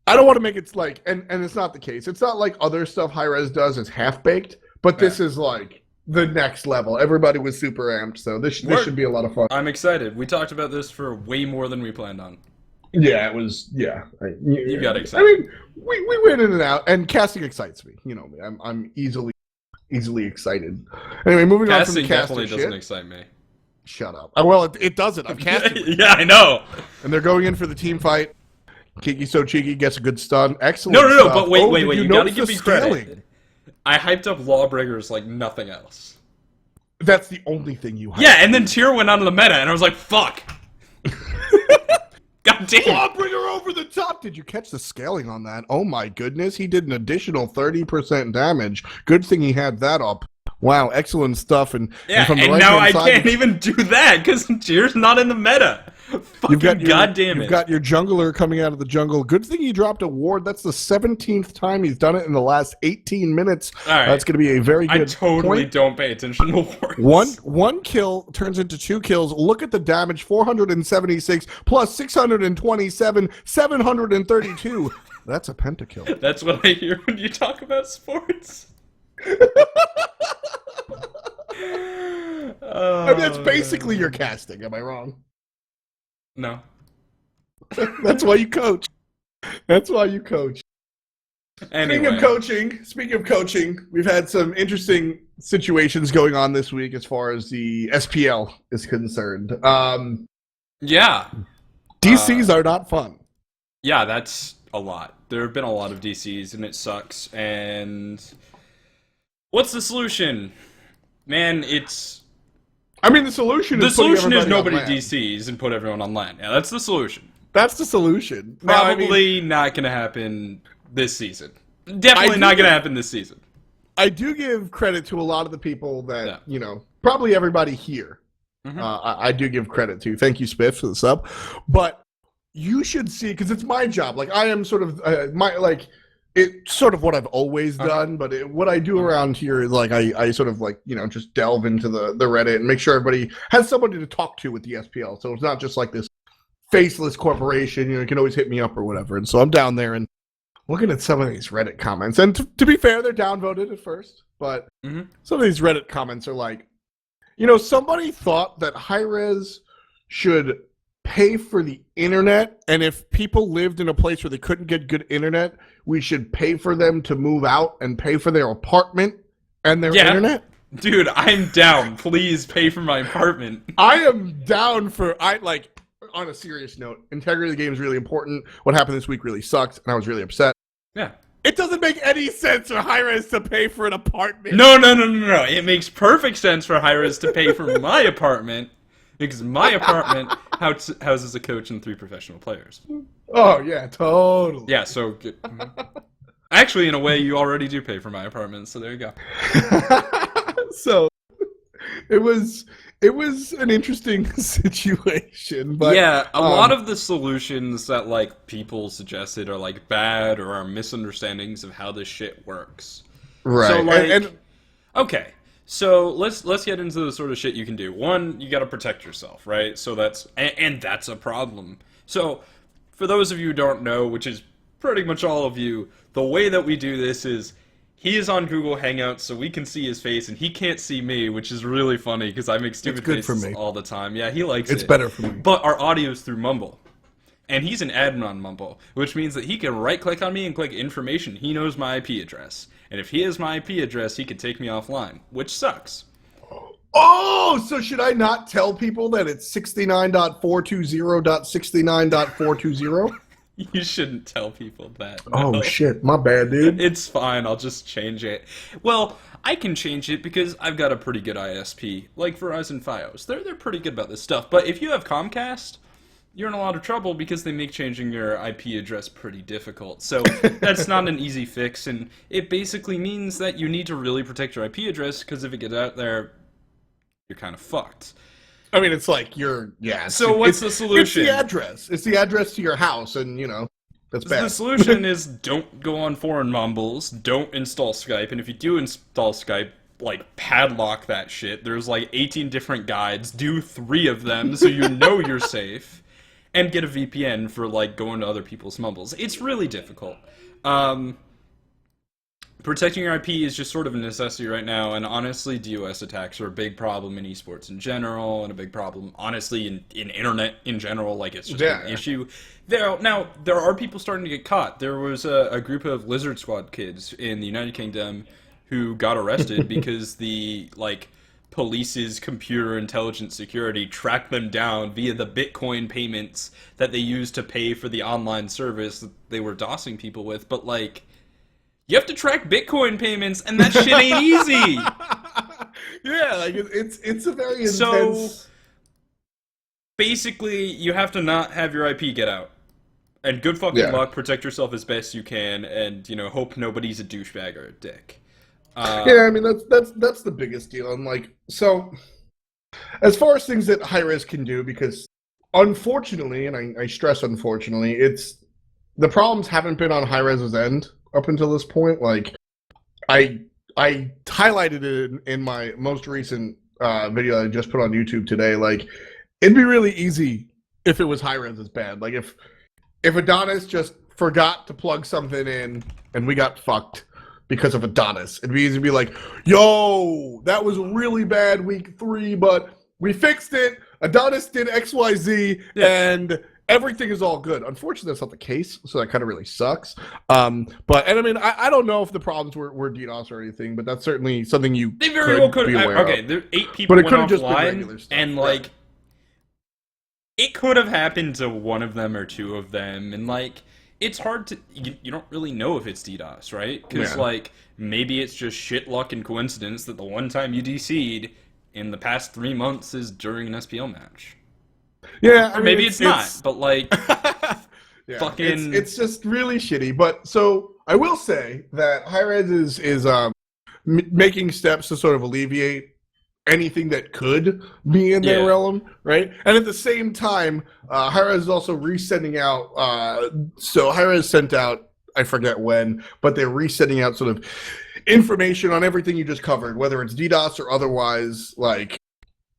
I don't want to make it like, and it's not the case. It's not like other stuff Hi-Rez does is half-baked, but this is like the next level. Everybody was super amped, so this should be a lot of fun. I'm excited. We talked about this for way more than we planned on. Yeah, it was. Yeah, you got excited. I mean, we went in and out, and casting excites me. You know me. I'm easily excited. Anyway, moving on from the casting definitely doesn't excite me. Shut up. Well, it doesn't. I'm casting. Yeah, I know. And they're going in for the team fight. Kiki So Cheeky gets a good stun. Excellent. No. But wait. You gotta give me credit. I hyped up Lawbreakers like nothing else. That's the only thing you hyped. Yeah, and then Tyr went onto the meta, and I was like, fuck. God damn. Lawbreaker over the top. Did you catch the scaling on that? Oh my goodness. He did an additional 30% damage. Good thing he had that up. Wow, excellent stuff. And now I can't even do that because Tyr's not in the meta. Fucking goddamn it. You've got your jungler coming out of the jungle. Good thing he dropped a ward. That's the 17th time he's done it in the last 18 minutes. All right. That's going to be a very good I totally point. don't pay attention to wards. One kill turns into 2 kills. Look at the damage, 476 plus 627, 732. That's a pentakill. That's what I hear when you talk about sports. I mean, that's basically your casting. Am I wrong? No. That's why you coach. That's why you coach. Anyway. Speaking of coaching, we've had some interesting situations going on this week as far as the SPL is concerned. Yeah. DCs are not fun. Yeah, that's a lot. There have been a lot of DCs, and it sucks. And what's the solution? Man, it's... I mean, the solution is nobody DCs and put everyone on LAN. Yeah, that's the solution. That's the solution. Probably not going to happen this season. Definitely not going to happen this season. I do give credit to a lot of the people that, probably everybody here. Mm-hmm. I do give credit to. Thank you, Spiff, for the sub. But you should see, because it's my job. Like, I am sort of, it's sort of what I've always done, but what I do around here is, like, I sort of, like, just delve into the Reddit and make sure everybody has somebody to talk to with the SPL. So it's not just like this faceless corporation, you can always hit me up or whatever. And so I'm down there and looking at some of these Reddit comments. And to be fair, they're downvoted at first, but some of these Reddit comments are like, somebody thought that Hi-Rez should pay for the internet, and if people lived in a place where they couldn't get good internet, we should pay for them to move out and pay for their apartment and their internet. Dude, I'm down. Please pay for my apartment. I am down for, on a serious note, integrity of the game is really important. What happened this week really sucked, and I was really upset. Yeah. It doesn't make any sense for Hi-Rez to pay for an apartment. No. It makes perfect sense for Hi-Rez to pay for my apartment, because my apartment houses a coach and 3 professional players. Oh, yeah, totally. Yeah, so... Actually, in a way, you already do pay for my apartment, so there you go. So, it was an interesting situation, but... Yeah, a lot of the solutions that, people suggested are, bad or are misunderstandings of how this shit works. Right. So, okay. So let's get into the sort of shit you can do. One, you got to protect yourself, right? So that's a problem. So for those of you who don't know, which is pretty much all of you, the way that we do this is he is on Google Hangouts, so we can see his face, and he can't see me, which is really funny because I make stupid faces all the time. Yeah, he likes it. It's better for me. But our audio is through Mumble. And he's an admin on Mumble, which means that he can right-click on me and click information. He knows my IP address. And if he has my IP address, he can take me offline, which sucks. Oh, so should I not tell people that it's 69.420.69.420? You shouldn't tell people that. No. Oh, shit. My bad, dude. It's fine. I'll just change it. Well, I can change it because I've got a pretty good ISP, like Verizon Fios. They're pretty good about this stuff. But if you have Comcast... you're in a lot of trouble because they make changing your IP address pretty difficult. So that's not an easy fix, and it basically means that you need to really protect your IP address, because if it gets out there, you're kind of fucked. I mean, it's like So what's the solution? It's the address. It's the address to your house, and, that's bad. The solution is don't go on foreign mumbles, don't install Skype, and if you do install Skype, padlock that shit. There's 18 different guides. Do 3 of them so you know you're safe. And get a VPN for, going to other people's mumbles. It's really difficult. Protecting your IP is just sort of a necessity right now, and honestly, DOS attacks are a big problem in esports in general, and a big problem, honestly, in internet in general. It's just an issue. There are people starting to get caught. There was a group of Lizard Squad kids in the United Kingdom who got arrested because the, police's computer intelligence security tracked them down via the Bitcoin payments that they used to pay for the online service that they were DOSing people with. But, you have to track Bitcoin payments, and that shit ain't easy! Yeah, it's a very intense... So, basically, you have to not have your IP get out. And good fucking luck, protect yourself as best you can, and, hope nobody's a douchebag or a dick. Yeah, I mean, that's the biggest deal. And so as far as things that Hi-Rez can do, because unfortunately, and I stress unfortunately, it's the problems haven't been on Hi-Rez's end up until this point. Like, I highlighted it in my most recent video I just put on YouTube today. Like, it'd be really easy if it was Hi-Rez's bad. Like, if Adonis just forgot to plug something in and we got fucked because of Adonis, it'd be easy to be like, yo, that was really bad week 3, but we fixed it. Adonis did XYZ, and everything is all good. Unfortunately, that's not the case, so that kind of really sucks. But I mean, I don't know if the problems were DDoS or anything, but that's certainly something they very well could. Okay, there 8 people went offline, and like, it could have happened to one of them or 2 of them, and like, it's hard to you don't really know if it's DDoS, right? Because like, maybe it's just shit luck and coincidence that the one time you DC'd in the past 3 months is during an SPL match. Yeah, or maybe it's not, but like, fucking, it's just really shitty. But so I will say that Hi-Rez is making steps to sort of alleviate anything that could be in their realm, right? And at the same time, Hi-Rez is also resending out. So Hi-Rez sent out, I forget when, but they're resending out sort of information on everything you just covered, whether it's DDoS or otherwise. Like,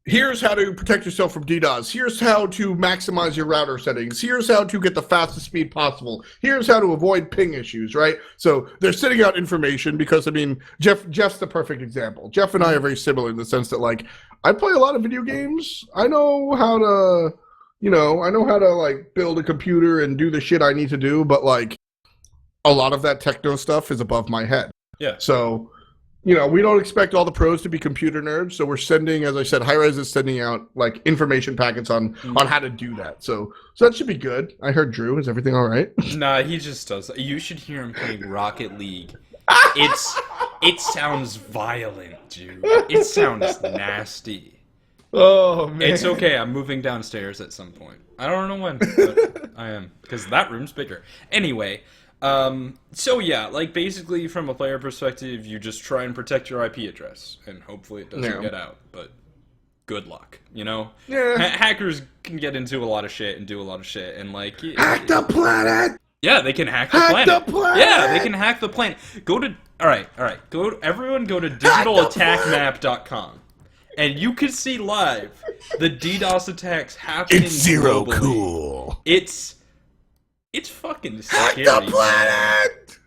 here's how to protect yourself from DDoS. Here's how to maximize your router settings. Here's how to get the fastest speed possible. Here's how to avoid ping issues, right? So they're sending out information because, I mean, Jeff's the perfect example. Jeff and I are very similar in the sense that, like, I play a lot of video games. I know how to, like, build a computer and do the shit I need to do, but, like, a lot of that techno stuff is above my head. Yeah. So, we don't expect all the pros to be computer nerds, so we're sending, as I said, Hi-Rez is sending out, like, information packets on how to do that. So that should be good. I heard Drew. Is everything all right? Nah, he just does. You should hear him playing Rocket League. It sounds violent, dude. It sounds nasty. Oh, man. It's okay. I'm moving downstairs at some point. I don't know when, but I am, because that room's bigger. Anyway, so yeah, like, basically from a player perspective, you just try and protect your IP address, and hopefully it doesn't get out, but good luck, Yeah. Hackers can get into a lot of shit and do a lot of shit, and like... Hack the planet! Yeah, they can hack the planet. Yeah, they can hack the planet. Alright. Everyone go to digitalattackmap.com. And you can see live the DDoS attacks happening. It's zero globally. Cool. It's fucking scary. Hack the planet!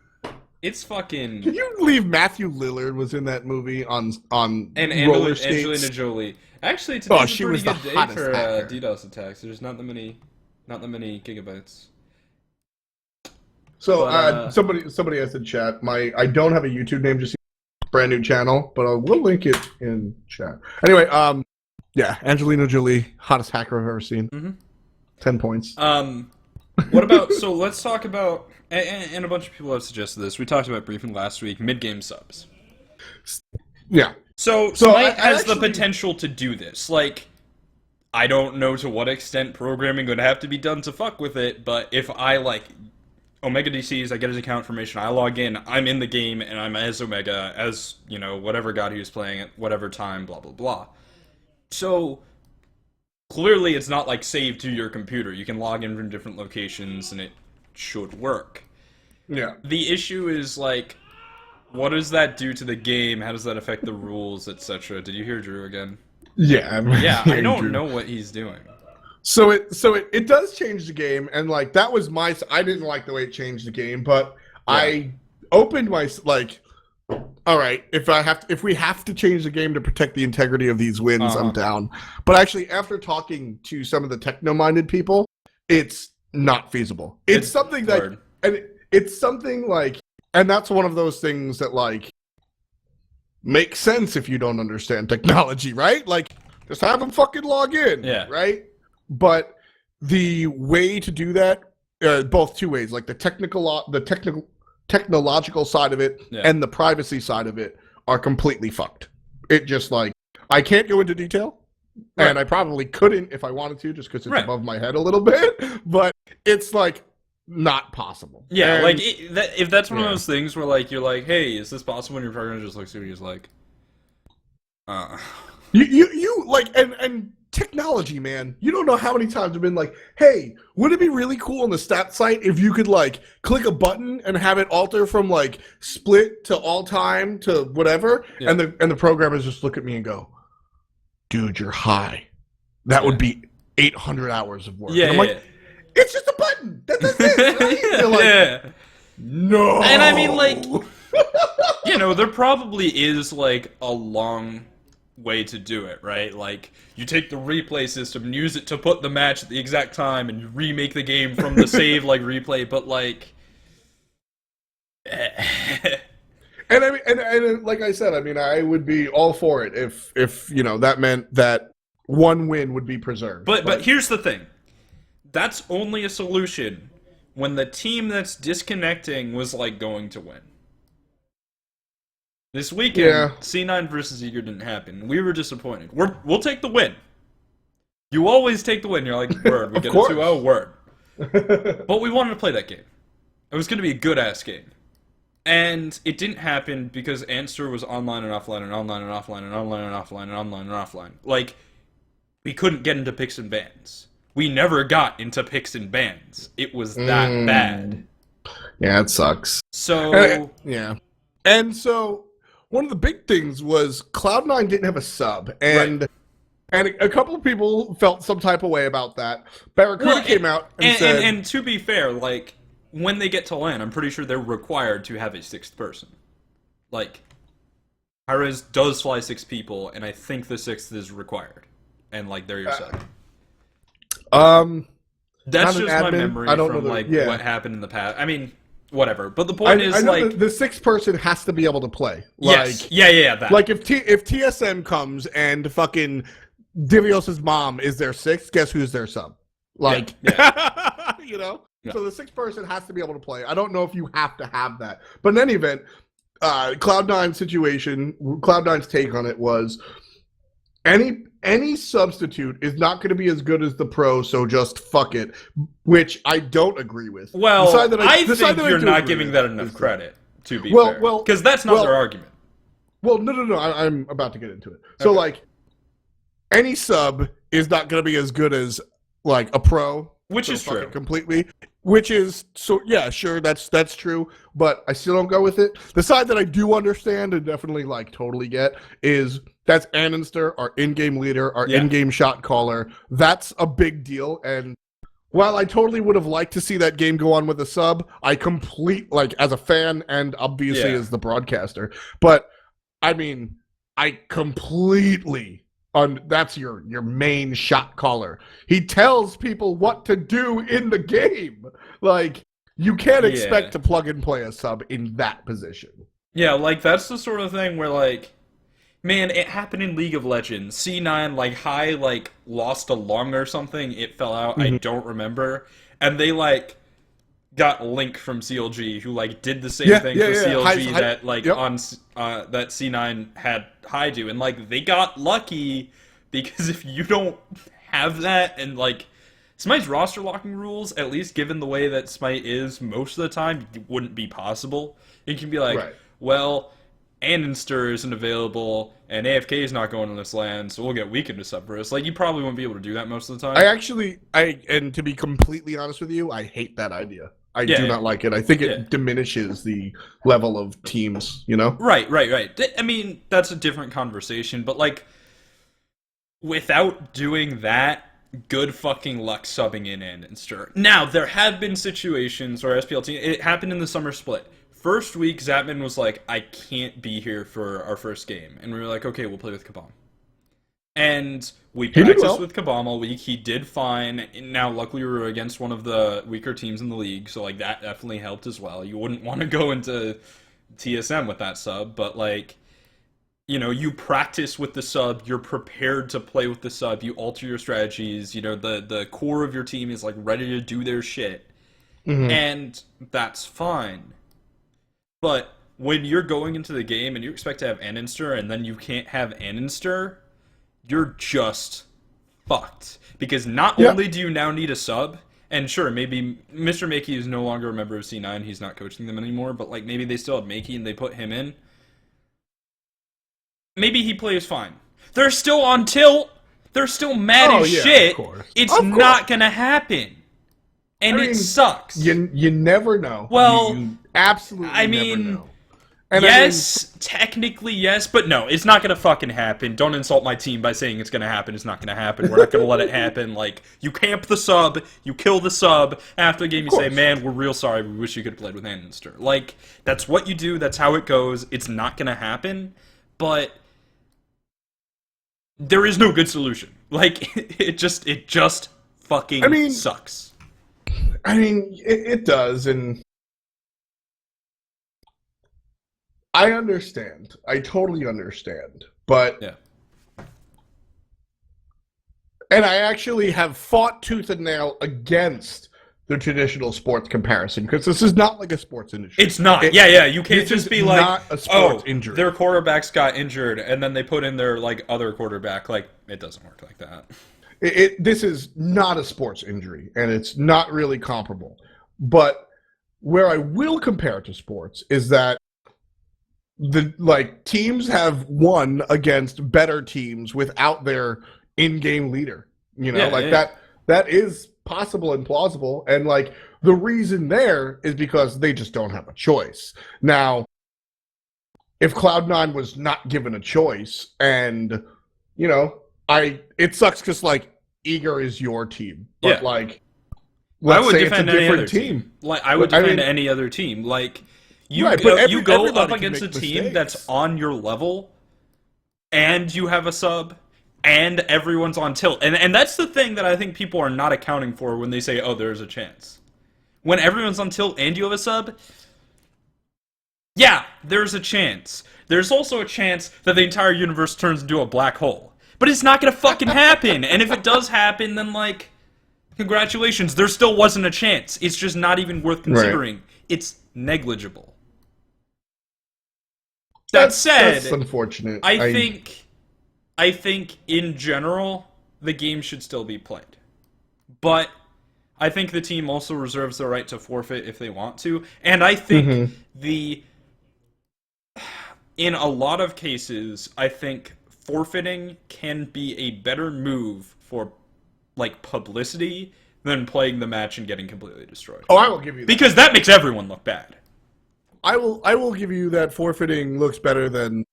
It's fucking... Can you believe Matthew Lillard was in that movie on and roller skates? Angelina Jolie. Actually, today's a pretty good day for hacker. DDoS attacks. There's not that many gigabytes. So somebody has in chat. I don't have a YouTube name, just brand new channel, but I will link it in chat. Anyway, yeah, Angelina Jolie, hottest hacker I've ever seen. 10 points. What about, so let's talk about, and a bunch of people have suggested this, we talked about briefing last week, mid-game subs. Yeah. So Smite has the potential to do this. Like, I don't know to what extent programming would have to be done to fuck with it, but if I, like, Omega DCs, I get his account information, I log in, I'm in the game, and I'm as Omega, as, whatever god he was playing at whatever time, blah, blah, blah. So... clearly, it's not, like, saved to your computer. You can log in from different locations, and it should work. Yeah. The issue is, like, what does that do to the game? How does that affect the rules, etc.? Did you hear Drew again? Yeah. Yeah, I don't know what he's doing. So it does change the game, and, like, that was I didn't like the way it changed the game, but yeah. I opened my, like... All right, if we have to change the game to protect the integrity of these wins, I'm down. But actually, after talking to some of the techno-minded people, it's not feasible. It's something that, and it's something like, and that's one of those things that, like, makes sense if you don't understand technology, right? Like, just have them fucking log in, right? But the way to do that, both two ways, like the technological side of it and the privacy side of it are completely fucked. It just, like, I can't go into detail, and I probably couldn't if I wanted to, just because it's above my head a little bit, but it's, like, not possible. Yeah, and, like, if that's one of those things where, like, you're like, hey, is this possible? And your partner just looks at you and is like, You like, and technology, man. You don't know how many times I've been like, hey, would it be really cool on the stat site if you could like click a button and have it alter from like split to all time to whatever, Yeah. and the programmers just look at me and go, dude, you're high. That would be 800 hours of work. Yeah, and I'm like, it's just a button. That's it. Right? They're like, no. And I mean, like, you know, there probably is like a long way to do it, right? Like, you take the replay system and use it to put the match at the exact time and you remake the game from the save like replay, but like And I mean, and like I said, I mean, I would be all for it if you know that meant that one win would be preserved. But here's the thing. That's only a solution when the team that's disconnecting was like going to win. This weekend, C9 versus Eager didn't happen. We were disappointed. We'll take the win. You always take the win. You're like, word, we get a 2-0, word. But we wanted to play that game. It was going to be a good-ass game. And it didn't happen because Anster was online and offline and online and offline and online and offline and online and offline. Like, we couldn't get into picks and bans. We never got into picks and bans. It was that bad. Yeah, it sucks. So... yeah. And so... one of the big things was Cloud9 didn't have a sub, and a couple of people felt some type of way about that. Barracuda came out and said... And to be fair, like, when they get to LAN, I'm pretty sure they're required to have a sixth person. Like, Hi-Rez does fly 6 people, and I think the 6th is required. And, like, they're your sub. That's just my memory from, like, what happened in the past. I mean... whatever, but the point is, I know like... the 6th person has to be able to play. Yes, like, yeah, that. Like, if TSM comes and fucking Divios' mom is their 6th, guess who's their sub? Like, you know? Yeah. So the 6th person has to be able to play. I don't know if you have to have that. But in any event, Cloud9's situation, Cloud9's take on it was... Any substitute is not going to be as good as the pro, so just fuck it, which I don't agree with. Well, I think you're not giving that enough credit, to be fair. Well, because that's not their argument. Well, no, I'm about to get into it. So, like, any sub is not going to be as good as, like, a pro. Which is true. Completely. Which is, so, yeah, sure, that's true, but I still don't go with it. The side that I do understand and definitely, like, totally get is... that's Annenster, our in-game leader, our in-game shot caller. That's a big deal. And while I totally would have liked to see that game go on with a sub, I as a fan and obviously as the broadcaster. But, I mean, I completely... that's your main shot caller. He tells people what to do in the game. Like, you can't expect to plug and play a sub in that position. Yeah, like, that's the sort of thing where, like... man, it happened in League of Legends. C9, like, High, like, lost a lung or something. It fell out. I don't remember. And they, like, got Link from CLG, who, like, did the same thing for CLG that, like, on that C9 had High do. And, like, they got lucky because if you don't have that and, like, Smite's roster locking rules, at least given the way that Smite is most of the time, wouldn't be possible. You can be like, well... Annenster isn't available, and AFK is not going on this land, so we'll get weakened to Subverse. Like, you probably won't be able to do that most of the time. And to be completely honest with you, I hate that idea. I do not like it. I think it diminishes the level of teams, you know? Right. I mean, that's a different conversation, but, like, without doing that, good fucking luck subbing in Annenster. Now, there have been situations where SPLT, it happened in the summer split. First week, Zapman was like, I can't be here for our first game. And we were like, okay, we'll play with Kabam. And we practiced with Kabam all week. He did fine. Now, luckily, we were against one of the weaker teams in the league, so, like, that definitely helped as well. You wouldn't want to go into TSM with that sub, but, like, you know, you practice with the sub, you're prepared to play with the sub, you alter your strategies, you know, the core of your team is, like, ready to do their shit. And that's fine. But when you're going into the game and you expect to have Annenster and then you can't have Annenster, you're just fucked. Because not only do you now need a sub, and sure, maybe Mr. Makey is no longer a member of C9, he's not coaching them anymore, but like maybe they still have Makey and they put him in. Maybe he plays fine. They're still on tilt! they're still mad as shit. It's not gonna happen. And it sucks. You never know. Well, you absolutely never know. And yes, technically yes, but no, it's not gonna fucking happen. Don't insult my team by saying it's gonna happen. It's not gonna happen. We're not gonna let it happen. Like, you camp the sub, you kill the sub, after the game you say, man, we're real sorry, we wish you could have played with Anster. Like, that's what you do, that's how it goes. It's not gonna happen, but there is no good solution. Like, it just fucking sucks. I mean, it does, and I understand. I totally understand. But yeah. And I actually have fought tooth and nail against the traditional sports comparison, because this is not like a sports industry. It's not. Yeah. You can't just be like, not a sports injury. Their quarterbacks got injured, and then they put in their like other quarterback. Like, it doesn't work like that. This is not a sports injury, and it's not really comparable. But where I will compare it to sports is that teams have won against better teams without their in-game leader. That is possible and plausible, and like the reason there is because they just don't have a choice. Now, if Cloud9 was not given a choice, and it sucks because like Eager is your team, but like I would defend any other team. Like, I would defend any other team. Like, you go up against a team that's on your level, and you have a sub, and everyone's on tilt. And that's the thing that I think people are not accounting for when they say, oh, there's a chance. When everyone's on tilt and you have a sub, yeah, there's a chance. There's also a chance that the entire universe turns into a black hole. But it's not gonna fucking happen. And if it does happen, then, like, congratulations, there still wasn't a chance. It's just not even worth considering. Right. It's negligible. That said, that's unfortunate. I think in general the game should still be played. But I think the team also reserves the right to forfeit if they want to. And I think in a lot of cases, I think forfeiting can be a better move for like publicity than playing the match and getting completely destroyed. Oh, I will give you that. Because that makes everyone look bad. I will give you that forfeiting looks better than,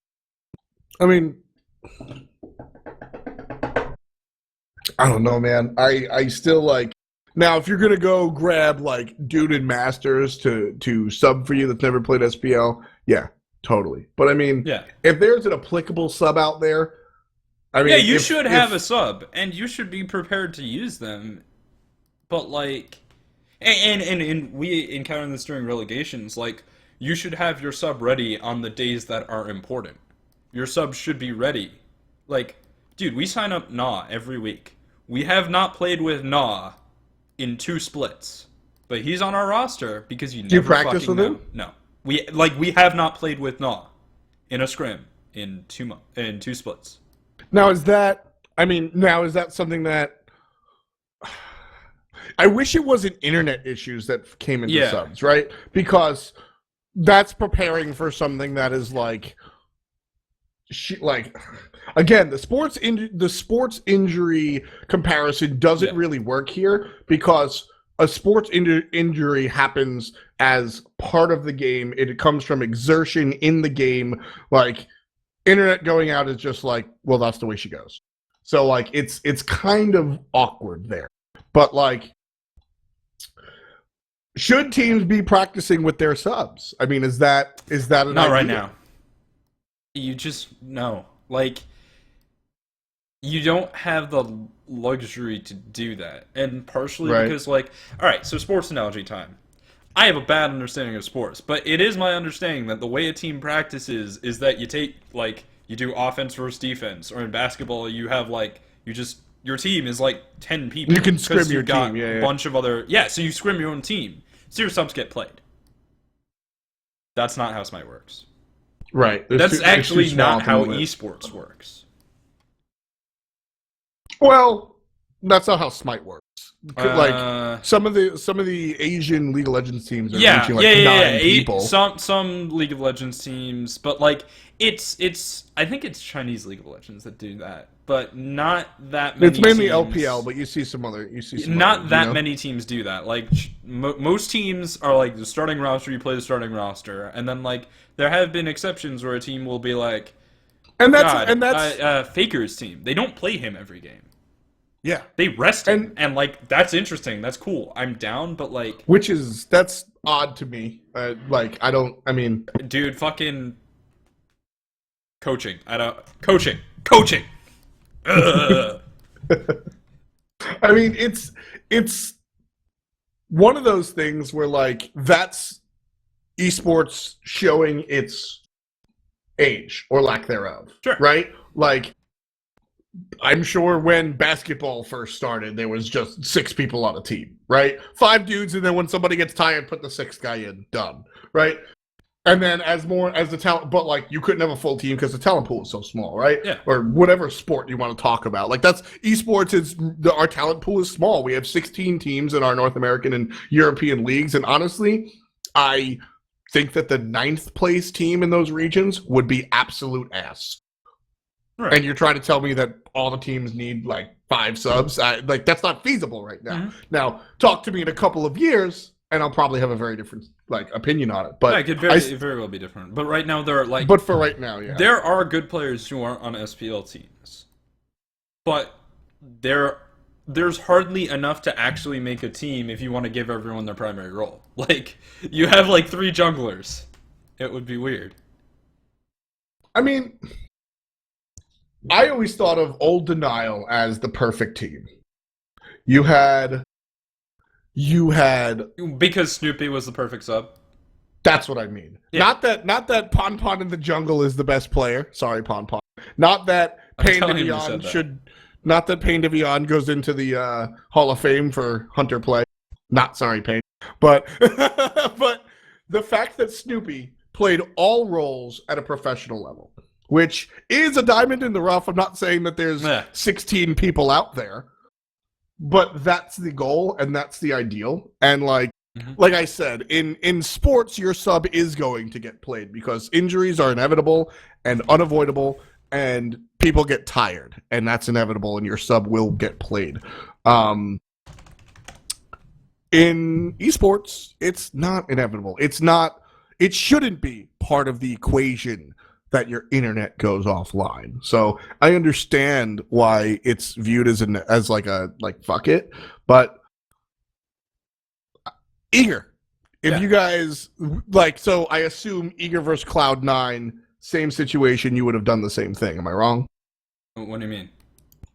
I mean, I don't know, man. I still like, now if you're going to go grab like Dude and Masters to sub for you that's never played SPL, yeah, totally. But I mean, if there's an applicable sub out there, I mean, you should have a sub, and you should be prepared to use them. But like, and we encountered this during relegations, like, you should have your sub ready on the days that are important. Your sub should be ready. Like, dude, we sign up Nah every week. We have not played with Nah in 2 splits. But he's on our roster because you never Do you practice with him? No. We have not played with Nah in a scrim in 2 splits. Now is that something that I wish it wasn't internet issues that came into subs, right? Because that's preparing for something that is like again, the sports injury comparison doesn't really work here, because a sports injury happens as part of the game. It comes from exertion in the game. Like, internet going out is just like, well, that's the way she goes. So like, it's kind of awkward there. But like, should teams be practicing with their subs? I mean, is that an Not idea? Right now. You just no. Like, you don't have the luxury to do that. And partially because, like, alright, so sports analogy time. I have a bad understanding of sports, but it is my understanding that the way a team practices is that you take, like, you do offense versus defense, or in basketball you have, like, your team is like 10 people. You can scrim your team, a bunch of other, so you scrim your own team. So your subs get played. That's not how Smite works. Right. That's actually not how esports works. Well, that's not how Smite works. Like some of the Asian League of Legends teams are reaching like 9 people. Some League of Legends teams, but like I think it's Chinese League of Legends that do that, but not that many. It's mainly teams, LPL, but you see some other. not others, that many teams do that. Like most teams are like the starting roster. You play the starting roster, and then like there have been exceptions where a team will be like, And God, that's Faker's team. They don't play him every game. yeah. They rest him, and like that's interesting. That's cool. I'm down, but like, That's odd to me. Like I don't. I mean, dude, fucking coaching. Coaching. Ugh. I mean, it's one of those things where like that's esports showing its age or lack thereof. Sure. Right? Like I'm sure when basketball first started, there was just 6 people on a team, right? 5 dudes, and then when somebody gets tired, put the 6th guy in. Done, right? And then as the talent, but like you couldn't have a full team because the talent pool is so small, right? Yeah. Or whatever sport you want to talk about. Like that's esports our talent pool is small. We have 16 teams in our North American and European leagues, and honestly, I think that the 9th place team in those regions would be absolute ass. Right. And you're trying to tell me that all the teams need like 5 subs? Like that's not feasible right now. Mm-hmm. Now, talk to me in a couple of years, and I'll probably have a very different like opinion on it. But yeah, it could very well be different. But right now, there are like. But for right now, yeah, there are good players who aren't on SPL teams, but there's hardly enough to actually make a team if you want to give everyone their primary role. Like you have like 3 junglers, it would be weird. I mean, I always thought of Old Denial as the perfect team. You had because Snoopy was the perfect sub. That's what I mean. Yeah. Not that Pon Pon in the jungle is the best player. Sorry, Pon Pon. Not that Pain de Vion should. Not that Pain de Vion goes into the Hall of Fame for Hunter play. Not sorry, Pain. But but the fact that Snoopy played all roles at a professional level, which is a diamond in the rough. I'm not saying that there's 16 people out there, but that's the goal and that's the ideal. And like I said, in sports, your sub is going to get played because injuries are inevitable and unavoidable, and people get tired, and that's inevitable, and your sub will get played. In esports, it's not inevitable. It shouldn't be part of the equation that your internet goes offline. So I understand why it's viewed as like fuck it, but Eager, if you guys like, so I assume Eager versus Cloud9, same situation, you would have done the same thing. Am I wrong? What do you mean?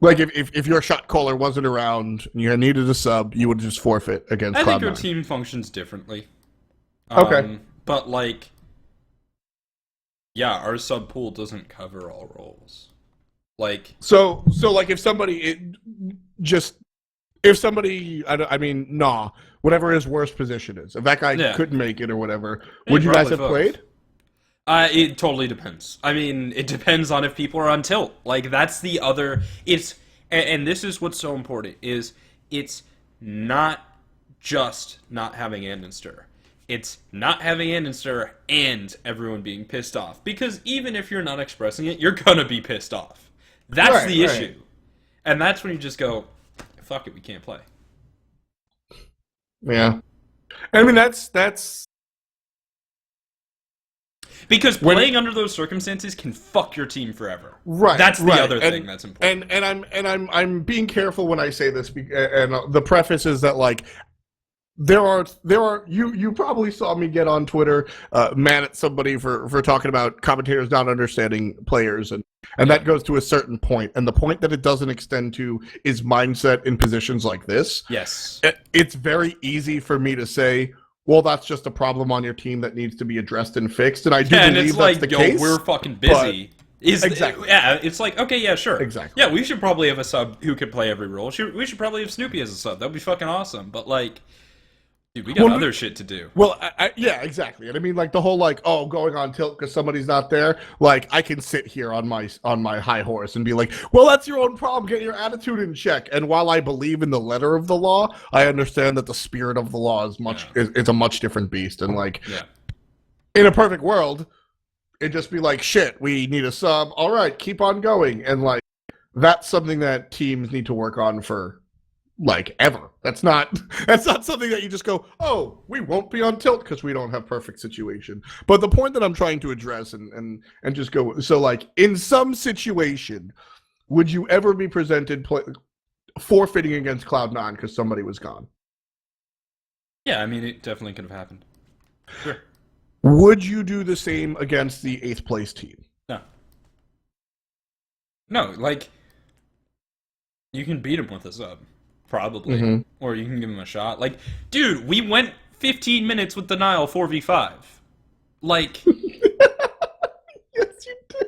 Like if your shot caller wasn't around and you needed a sub, you would just forfeit against Cloud9. I think our team functions differently. Okay. But like, yeah, our sub pool doesn't cover all roles. Like so like if somebody whatever his worst position is, if that guy couldn't make it or whatever, would you guys have played? It totally depends. I mean, it depends on if people are on tilt. Like that's the other. And this is what's so important is it's not just not having Andenster. It's not having Andenster and everyone being pissed off. Because even if you're not expressing it, you're gonna be pissed off. That's the issue. And that's when you just go, fuck it, we can't play. Yeah. I mean, that's... Because playing under those circumstances can fuck your team forever. Right. That's the other thing that's important. And I'm being careful when I say this, and the preface is that, like, there are you probably saw me get on Twitter mad at somebody for talking about commentators not understanding players, and that goes to a certain point, and the point that it doesn't extend to is mindset in positions like this. Yes. It's very easy for me to say, well, that's just a problem on your team that needs to be addressed and fixed, and I do believe that's the case. We're fucking busy. Exactly. It's like, okay, yeah, sure. Exactly. Yeah, we should probably have a sub who could play every role. We should probably have Snoopy as a sub. That would be fucking awesome. But, like, dude, we got other shit to do. Well, yeah, exactly. And I mean, like, the whole, like, going on tilt because somebody's not there, like, I can sit here on my high horse and be like, well, that's your own problem. Get your attitude in check. And while I believe in the letter of the law, I understand that the spirit of the law is it's a much different beast. And, like, in a perfect world, It'd just be like, shit, we need a sub. All right, keep on going. And like, that's something that teams need to work on for like ever. That's not something that you just go, oh, we won't be on tilt because we don't have perfect situation. But the point that I'm trying to address and just go, so like in some situation, would you ever be presented forfeiting against Cloud9 because somebody was gone? Yeah, I mean, it definitely could have happened. Sure. Would you do the same against the 8th place team? No. No, like, you can beat him with a sub. Probably. Mm-hmm. Or you can give him a shot. Like, dude, we went 15 minutes with Denial 4v5. Like... Yes, you did.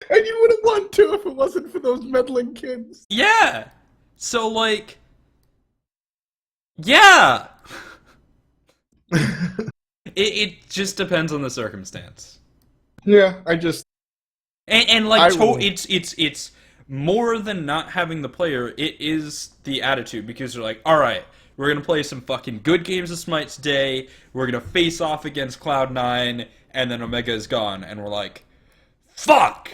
And you would have won, too, if it wasn't for those meddling kids. Yeah! So, like... Yeah! it just depends on the circumstance. Yeah, I just... And like, it's more than not having the player, it is the attitude, because you're like, alright, we're gonna play some fucking good games of Smite today, we're gonna face off against Cloud9, and then Omega is gone, and we're like, fuck!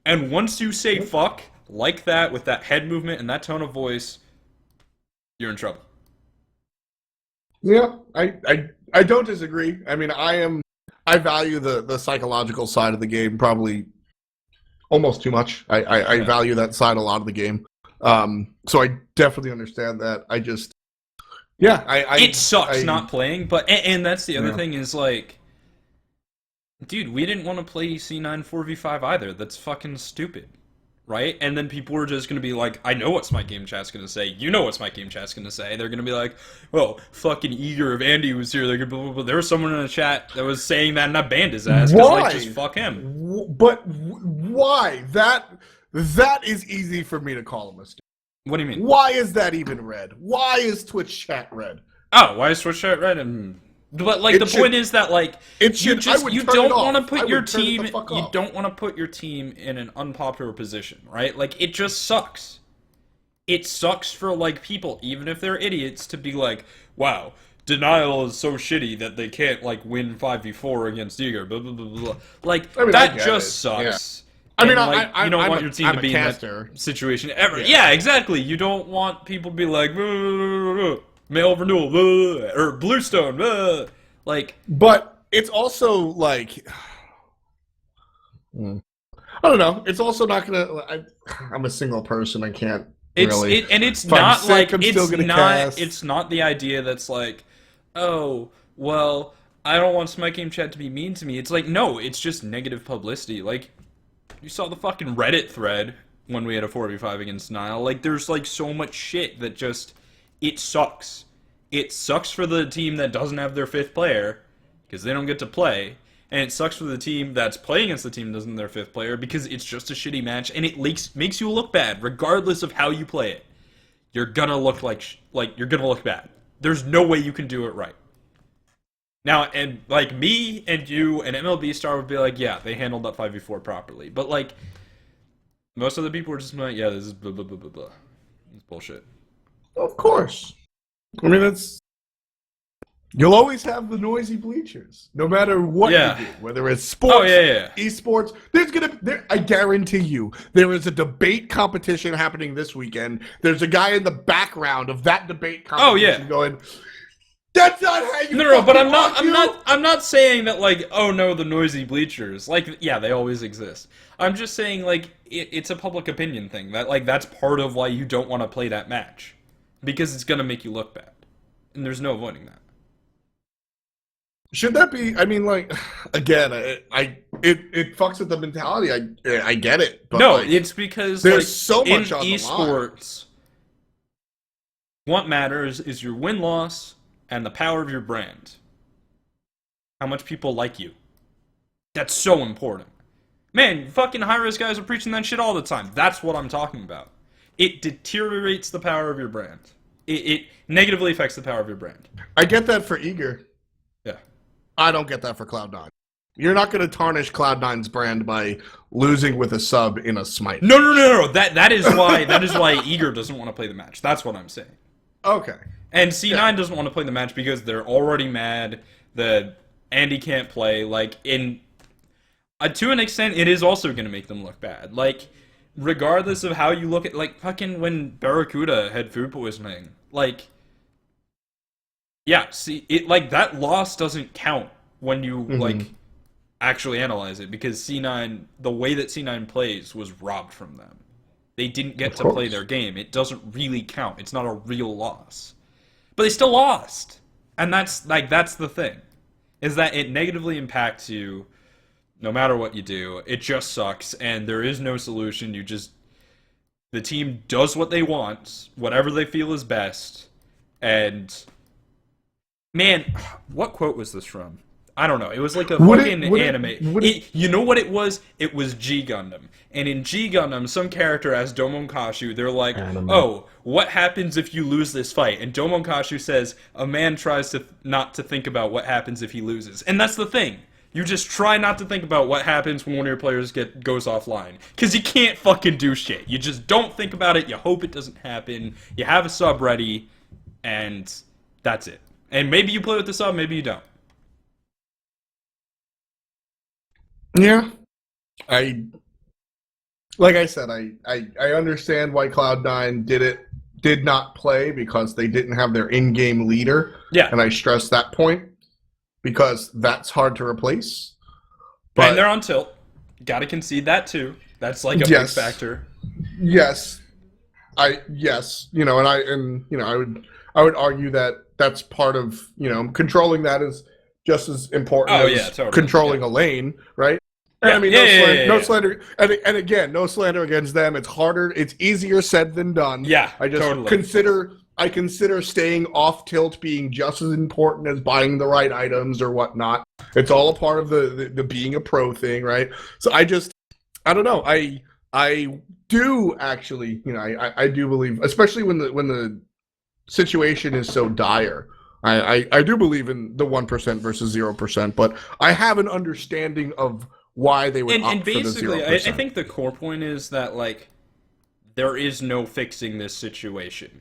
And once you say fuck, like that, with that head movement and that tone of voice, you're in trouble. Yeah, I don't disagree. I mean, I value the psychological side of the game probably almost too much. I value that side a lot of the game. So I definitely understand that. I just, yeah, it sucks not playing, but and that's the other thing is like, dude, we didn't want to play C9 4v5 either. That's fucking stupid, right? And then people were just gonna be like, I know what Smite Game Chat's gonna say. You know what Smite Game Chat's gonna say. They're gonna be like, well, fucking Eager, if Andy was here, they're gonna blah, blah, blah. There was someone in the chat that was saying that and I banned his ass. Why? Like, just fuck him. But why? That is easy for me to call a mistake. What do you mean? Why is that even red? Why is Twitch chat red? Oh, why is Twitch chat red? But like, the point is that like, you don't want to put your team, you don't want to put your team in an unpopular position, right? Like, it just sucks. It sucks for like people, even if they're idiots, to be like, wow, Denial is so shitty that they can't like win 5v4 against Eager, blah blah blah blah. Like, I mean, that just sucks. Yeah. I mean, like, you don't want your team to be in that situation ever. Yeah, exactly. You don't want people to be like, Male Renewal, or Bluestone, like. But it's also like, I don't know. It's also not gonna. I'm a single person. I can't. It's not like it's not the idea that's like, oh well, I don't want Smite Game Chat to be mean to me. It's like, no, it's just negative publicity. Like, you saw the fucking Reddit thread when we had a 4v5 against Nile. Like, there's like so much shit that just, it sucks. It sucks for the team that doesn't have their 5th player because they don't get to play, and it sucks for the team that's playing against the team that doesn't have their 5th player because it's just a shitty match and it makes you look bad regardless of how you play it. You're gonna look like you're gonna look bad. There's no way you can do it right. Now, and like me and you and MLB Star would be like, yeah, they handled that 5v4 properly. But like, most of the people were just like, yeah, this is blah blah blah blah blah. It's bullshit. Of course. I mean, you'll always have the noisy bleachers, no matter what you do. Whether it's sports, esports, I guarantee you, there is a debate competition happening this weekend. There's a guy in the background of that debate competition going, that's not how you. No, but I'm not saying that like, oh no, the noisy bleachers. Like, yeah, they always exist. I'm just saying like it's a public opinion thing. That like that's part of why you don't want to play that match, because it's gonna make you look bad, and there's no avoiding that. Should that be? I mean, like, again, it fucks with the mentality. I get it. But no, like, it's because there's like, so much in on esports. What matters is your win-loss and the power of your brand. How much people like you. That's so important. Man, fucking Hi-Rez guys are preaching that shit all the time. That's what I'm talking about. It deteriorates the power of your brand. It negatively affects the power of your brand. I get that for Eager. Yeah. I don't get that for Cloud9. You're not going to tarnish Cloud9's brand by losing with a sub in a smite. No. That is why Eager doesn't want to play the match. That's what I'm saying. Okay. And C9 doesn't want to play the match because they're already mad that Andy can't play. Like, To an extent, it is also going to make them look bad. Like, regardless of how you look at, like, fucking when Barracuda had food poisoning, like, yeah, see, it, like, that loss doesn't count when you, like, actually analyze it, because C9, the way that C9 plays was robbed from them. They didn't get to play their game. It doesn't really count. It's not a real loss. But they still lost. And that's, like, that's the thing. Is that it negatively impacts you no matter what you do. It just sucks, and there is no solution. The team does what they want, whatever they feel is best, and, man, what quote was this from? I don't know. It was like a fucking anime. You know what it was? It was G Gundam. And in G Gundam, some character as Domon Kashu, they're like, oh, what happens if you lose this fight? And Domon Kashu says, a man tries to not to think about what happens if he loses. And that's the thing. You just try not to think about what happens when one of your players goes offline. Because you can't fucking do shit. You just don't think about it. You hope it doesn't happen. You have a sub ready. And that's it. And maybe you play with the sub, maybe you don't. Yeah. Like I said, I understand why Cloud9 did not play, because they didn't have their in-game leader. Yeah. And I stress that point, because that's hard to replace. But and they're on tilt. Gotta concede that too. That's like a big factor. Yes. You know, I would argue that that's part of, you know, controlling that is just as important as controlling a lane, right? Yeah, I mean, no slander, and again, no slander against them. It's harder, it's easier said than done. Yeah, I just consider staying off tilt being just as important as buying the right items or whatnot. It's all a part of the being a pro thing, right? So I don't know. I do actually, you know, I do believe, especially when the situation is so dire. I do believe in the 1% versus 0%, but I have an understanding of why they would opt for the 0%. I think the core point is that, like, there is no fixing this situation.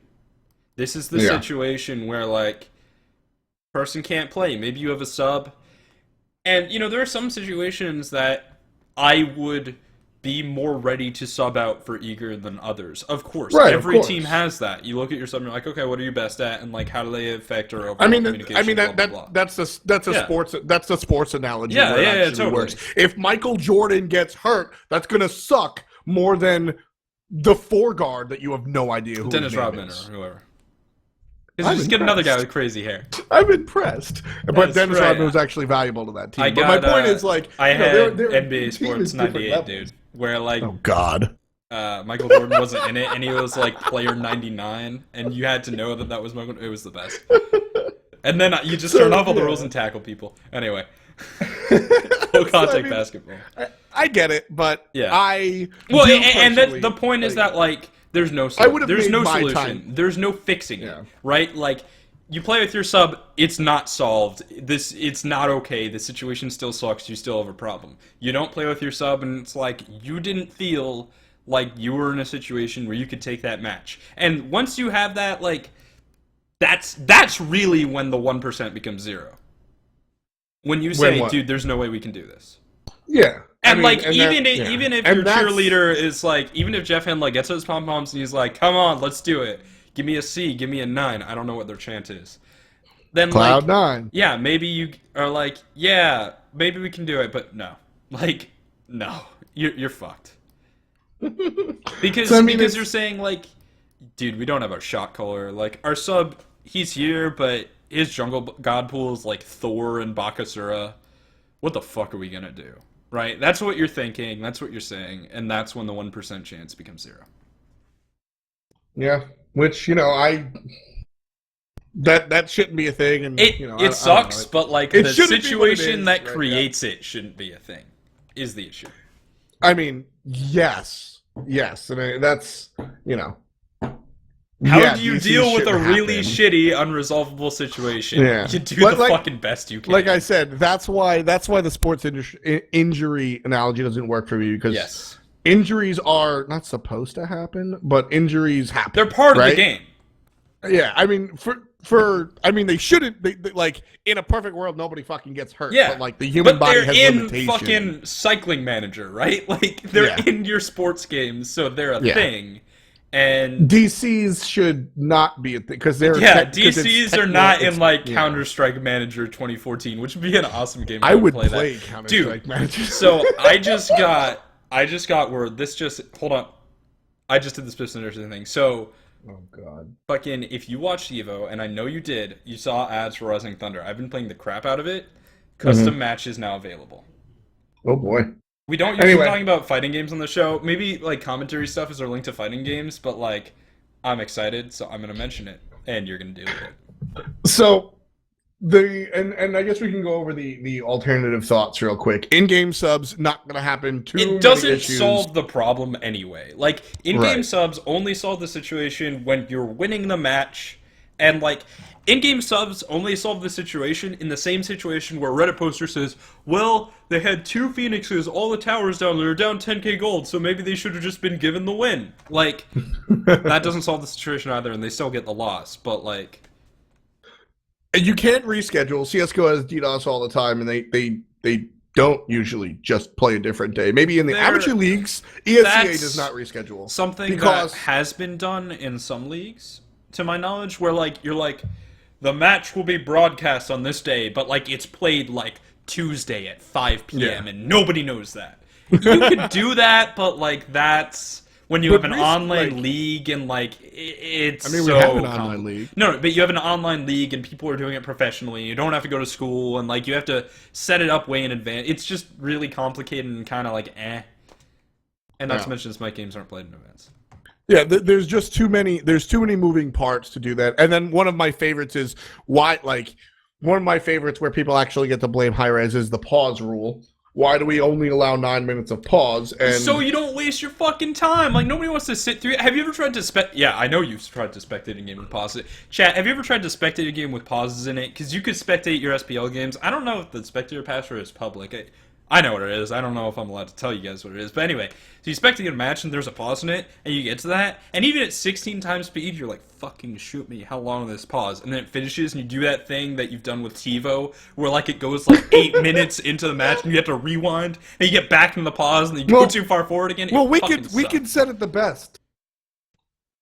This is the situation where, like, person can't play. Maybe you have a sub. And, you know, there are some situations that I would be more ready to sub out for Eager than others. Of course. Every team has that. You look at your sub and you're like, okay, what are you best at? And, like, how do they affect our overall communication? That's a sports analogy. Yeah, totally. Works. If Michael Jordan gets hurt, that's going to suck more than the foreguard that you have no idea who Dennis his name Rodman is. or whoever. Because just get another guy with crazy hair. I'm impressed. But Dennis Rodman was actually valuable to that team. But my point is, like, I had NBA Sports 98, dude. Where, like, oh god, Michael Jordan wasn't in it, and he was like player 99, and you had to know that was Michael. It was the best. And then you just turn off all the rules and tackle people. Anyway, full contact basketball. I get it, but and the point is that, like, there's no solution. There's no fixing it, right? Like, you play with your sub, it's not solved. It's not okay. The situation still sucks. You still have a problem. You don't play with your sub, and it's like you didn't feel like you were in a situation where you could take that match. And once you have that, like, that's really when the 1% becomes 0. When you say, dude, there's no way we can do this. Yeah. And, even if your cheerleader is like, even if Jeff Henley gets those pom poms and he's like, come on, let's do it. Give me a C, give me a 9. I don't know what their chant is. Then, Cloud like, 9. Yeah, maybe you are like, yeah, maybe we can do it, but no. Like, no. You're fucked. Because you're saying, like, dude, we don't have our shot caller. Like, our sub, he's here, but his jungle god pool is like Thor and Bakasura. What the fuck are we gonna do? Right? That's what you're thinking, that's what you're saying, and that's when the 1% chance becomes 0. Yeah. Which, you know, that shouldn't be a thing, and it sucks, but, like, the situation that creates it shouldn't be a thing, is the issue. I mean, yes, and that's, you know. How do you deal with a really shitty, unresolvable situation? Yeah. You do the fucking best you can. Like I said, that's why the sports injury analogy doesn't work for me, because injuries are not supposed to happen, but injuries happen. They're part of the game. Yeah, I mean, I mean, they shouldn't. Like in a perfect world, nobody fucking gets hurt. Yeah, but like the human body has in limitations. fucking Cycling Manager, right? Like they're in your sports games, so they're a thing. And DCs should not be a thing because they're DCs are not in like Counter-Strike Manager 2014, which would be an awesome game. I would play Counter-Strike Manager. So I just got word. Hold on. I just did the specific thing. So. Oh god. Fucking, if you watched Evo, and I know you did, you saw ads for Rising Thunder. I've been playing the crap out of it. Custom match is now available. Oh boy. We don't usually talk about fighting games on the show. Maybe like commentary stuff is our link to fighting games, but like I'm excited, so I'm gonna mention it, and you're gonna do it. So and I guess we can go over the alternative thoughts real quick. In-game subs not gonna happen. It doesn't solve the problem anyway. Like in-game subs only solve the situation when you're winning the match, and like in-game subs only solve the situation in the same situation where a Reddit poster says, well, they had 2 Phoenixes, all the towers down, they're down 10k gold, so maybe they should have just been given the win. Like that doesn't solve the situation either, and they still get the loss, but like you can't reschedule. CSGO has DDoS all the time, and they don't usually just play a different day. Maybe in the amateur leagues, ESCA does not reschedule. Something that has been done in some leagues, to my knowledge, where like you're like, the match will be broadcast on this day, but like it's played like Tuesday at 5 p.m. and nobody knows that. You could do that, but like that's when you have an online league and like it's. I mean, we have an online league. No, but you have an online league and people are doing it professionally. You don't have to go to school and like you have to set it up way in advance. It's just really complicated and kind of like eh. And not to mention, Smite games aren't played in advance. Yeah, there's just too many. There's too many moving parts to do that. And then one of my favorites is one of my favorites where people actually get to blame Hi-Rez is the pause rule. Why do we only allow 9 minutes of pause? And so you don't waste your fucking time. Like nobody wants to sit through it. Have you ever tried to Yeah, I know you've tried to spectate a game with pauses. Chat, have you ever tried to spectate a game with pauses in it? Because you could spectate your SPL games. I don't know if the spectator password is public. I know what it is. I don't know if I'm allowed to tell you guys what it is. But anyway, so you spectate a match and there's a pause in it, and you get to that, and even at 16 times speed, you're like, fucking shoot me, how long is this pause? And then it finishes, and you do that thing that you've done with TiVo, where like it goes like 8 minutes into the match, and you have to rewind, and you get back in the pause, and you go too far forward again. Well, we could set it the best.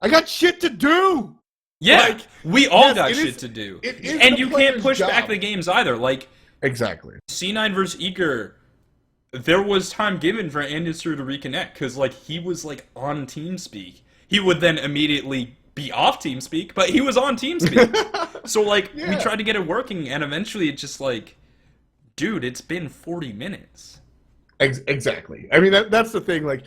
I got shit to do! Yeah, like, we all got shit to do. And you can't push back the games either. Like exactly. C9 versus Eager, there was time given for Andrew to reconnect because like he was like on TeamSpeak. He would then immediately be off TeamSpeak, but he was on TeamSpeak. So like we tried to get it working, and eventually it just like, dude, it's been 40 minutes. Exactly. I mean that's the thing. Like,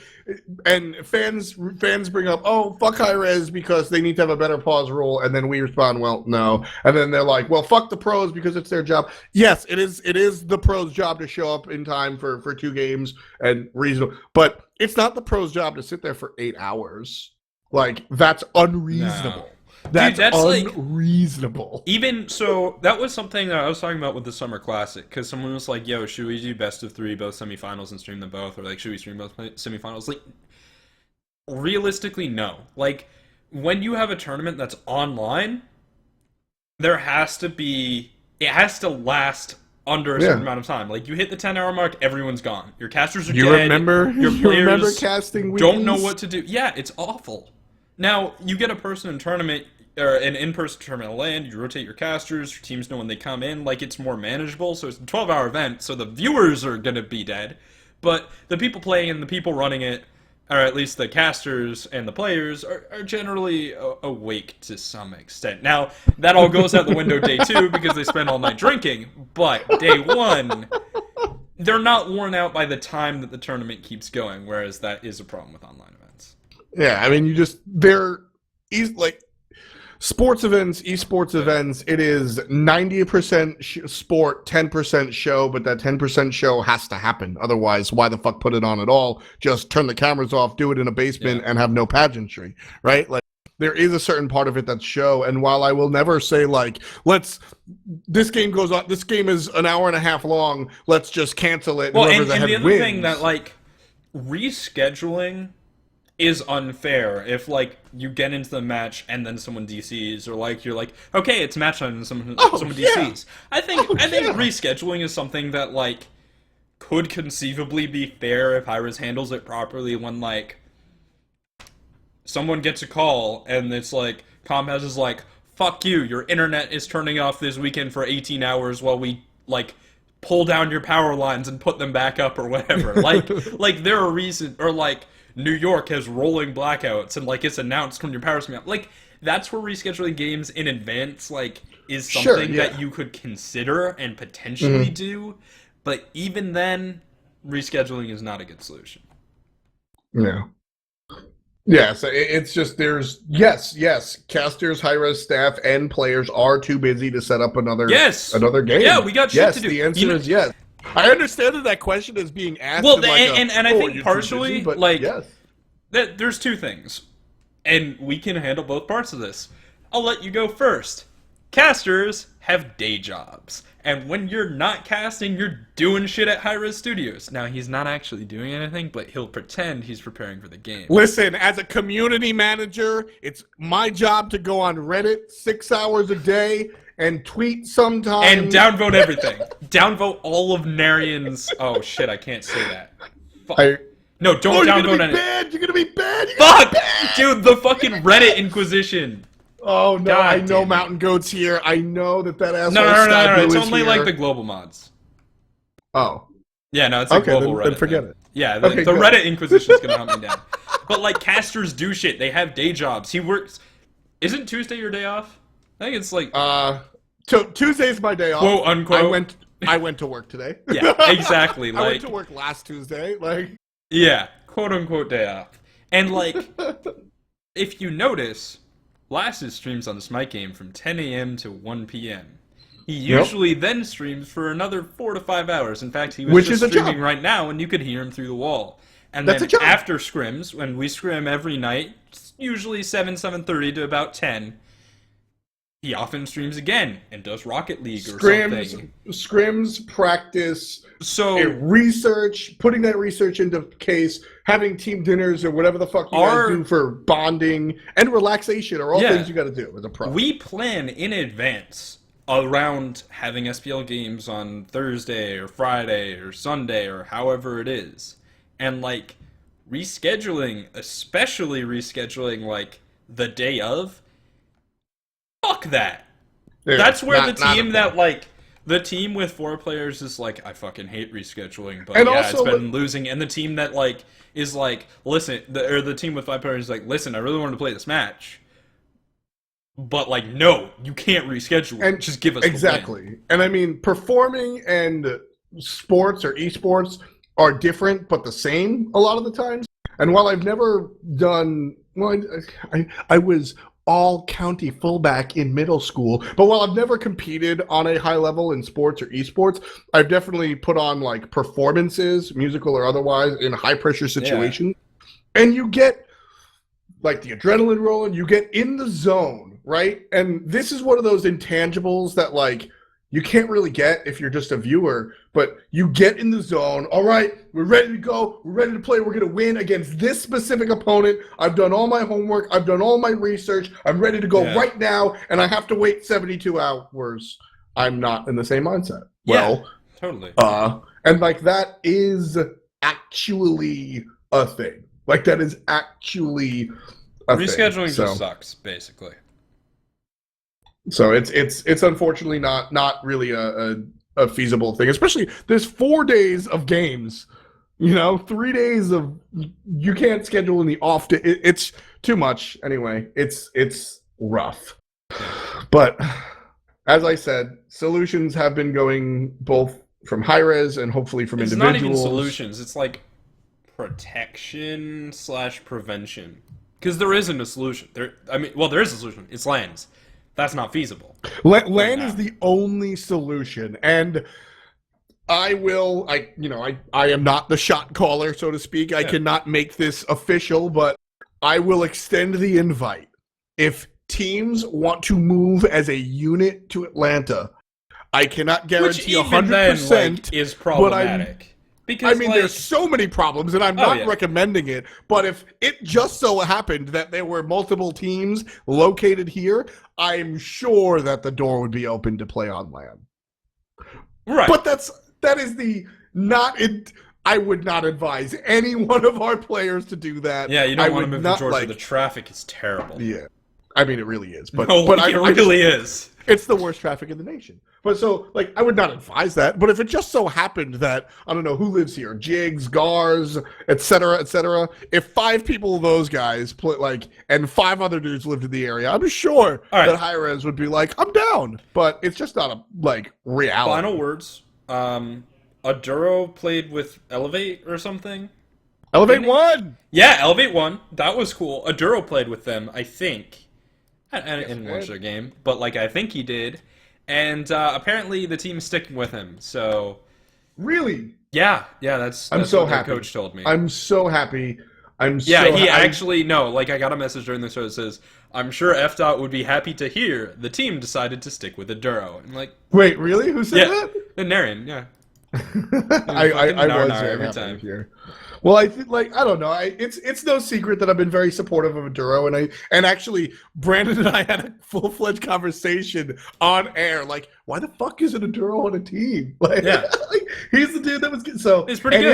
and fans bring up, oh fuck Hi-Rez because they need to have a better pause rule, and then we respond, well no, and then they're like, well fuck the pros because it's their job. Yes, it is the pros' job to show up in time for 2 games and reasonable, but it's not the pros' job to sit there for 8 hours. Like that's unreasonable. No. That's unreasonable. Like, even so, that was something that I was talking about with the Summer Classic, because someone was like, yo, should we do best of 3, both semifinals, and stream them both? Or like, should we stream both semifinals? Like, realistically, no. Like, when you have a tournament that's online, it has to last under a certain amount of time. Like, you hit the 10-hour mark, everyone's gone. Your casters are dead. Your players remember casting weekends? Don't know what to do. Yeah, it's awful. Now, you get a person in tournament, or an in-person tournament land, you rotate your casters, your teams know when they come in, like, it's more manageable, so it's a 12-hour event, so the viewers are gonna be dead, but the people playing and the people running it, or at least the casters and the players, are generally awake to some extent. Now, that all goes out the window day 2, because they spend all night drinking, but day 1, they're not worn out by the time that the tournament keeps going, whereas that is a problem with online events. Yeah, I mean, they're like sports events, esports events. It is 90% sport, 10% show, but that 10% show has to happen. Otherwise, why the fuck put it on at all? Just turn the cameras off, do it in a basement, and have no pageantry, right? Like, there is a certain part of it that's show, and while I will never say like, this game goes on, this game is an hour and a half long, let's just cancel it. Well, and the other thing that like rescheduling is unfair if like you get into the match and then someone DCs, or like you're like, okay, it's match time and someone DCs. I think rescheduling is something that like could conceivably be fair if Hi-Rez handles it properly, when like someone gets a call and it's like Comcast is like, fuck you, your internet is turning off this weekend for 18 hours while we like pull down your power lines and put them back up or whatever. like there are reasons, or like New York has rolling blackouts and like it's announced when your power's coming out. Like that's where rescheduling games in advance like is something that you could consider and potentially do, but even then rescheduling is not a good solution. No. Yeah, so it's just there's casters, Hi-Rez staff, and players are too busy to set up another game. Yeah, we got shit to do. The answer is yes. I understand that question is being asked. Well, and I think partially, busy, like, yes. There's two things, and we can handle both parts of this. I'll let you go first. Casters have day jobs, and when you're not casting, you're doing shit at Hi-Rez Studios. Now, he's not actually doing anything, but he'll pretend he's preparing for the game. Listen, as a community manager, it's my job to go on Reddit 6 hours a day and tweet sometimes. And downvote everything. Downvote all of Narian's... Oh, shit, I can't say that. Fuck. No, don't downvote anything. You're gonna be bad! Fuck! Dude, the fucking Reddit Inquisition. Oh, no, God, I know Mountain Goat's here. I know that asshole No, it's only like the global mods. Oh. Yeah, no, it's a global Reddit. Then forget it. Yeah, the Reddit Inquisition's gonna hunt me down. But, like, casters do shit. They have day jobs. He works... Isn't Tuesday your day off? I think it's like... Tuesday's my day off. Quote, unquote. I went to work today. Yeah, exactly. Like, I went to work last Tuesday. Like... Yeah, quote, unquote day off. And, like, if you notice... Lasses streams on the Smite game from 10 a.m. to 1 p.m. He usually then streams for another 4 to 5 hours. In fact, he was just streaming right now, and you could hear him through the wall. And then after scrims, when we scrim every night, usually 7:30 to about 10, he often streams again and does Rocket League or something. Scrims, practice, so research, putting that research into case, having team dinners or whatever the fuck you guys do for bonding and relaxation are all things you got to do as a pro. We plan in advance around having SPL games on Thursday or Friday or Sunday or however it is. And like rescheduling, especially rescheduling like the day of, fuck that. Yeah, that's where the team with 4 players is like, I fucking hate rescheduling, but it's been losing. And the team that like is like, listen, the team with 5 players is like, listen, I really wanted to play this match, but like, no, you can't reschedule. And just give us the win. And I mean, performing and sports or esports are different, but the same a lot of the times. And while I've never done, I was all county fullback in middle school, but while I've never competed on a high level in sports or esports, I've definitely put on like performances, musical or otherwise, in high pressure situations. Yeah. And you get like the adrenaline rolling, you get in the zone, right? And this is one of those intangibles that like you can't really get if you're just a viewer, but you get in the zone. All right, we're ready to go. We're ready to play. We're going to win against this specific opponent. I've done all my homework. I've done all my research. I'm ready to go right now, and I have to wait 72 hours. I'm not in the same mindset. Well, totally. And like that is actually a thing. Like that is actually a thing. Rescheduling just sucks, basically. So it's unfortunately not really a feasible thing. Especially there's 4 days of games, 3 days of you can't schedule in the off day. It's too much anyway. It's rough. But as I said, solutions have been going both from Hi-Rez and hopefully from individuals. It's not even solutions. It's like protection/prevention. Because there isn't a solution. There is a solution. It's LANs. That's not feasible. LAN is the only solution, and I am not the shot caller, so to speak. I cannot make this official, but I will extend the invite. If teams want to move as a unit to Atlanta, I cannot guarantee 100%. Is problematic. Because, there's so many problems, and I'm not recommending it. But if it just so happened that there were multiple teams located here, I'm sure that the door would be open to play on LAN. Right. But that is the not. I would not advise any one of our players to do that. Yeah, you don't want to move to Georgia. The traffic is terrible. Yeah, I mean it really is. But it really is. It's the worst traffic in the nation. But so, I would not advise that. But if it just so happened that, I don't know who lives here, Jigs, Gars, etc., if 5 people of those guys and 5 other dudes lived in the area, I'm sure that Hi-Rez would be like, I'm down. But it's just not a, reality. Final words. Aduro played with Elevate or something? Elevate won! Yeah, Elevate won. That was cool. Aduro played with them, I think. I didn't watch their game, but I think he did. And apparently the team is sticking with him. So really, yeah, that's so what happy. Their coach told me. I'm so happy. Actually no. I got a message during the show that says, "I'm sure FDOT would be happy to hear the team decided to stick with Aduro." I'm like, wait, really? Who said that? Narian, yeah. I was every time here. Well, I think I don't know. It's no secret that I've been very supportive of Aduro, and actually Brandon and I had a full-fledged conversation on air. Why the fuck isn't Aduro on a team? He's the dude that was so. It's pretty good.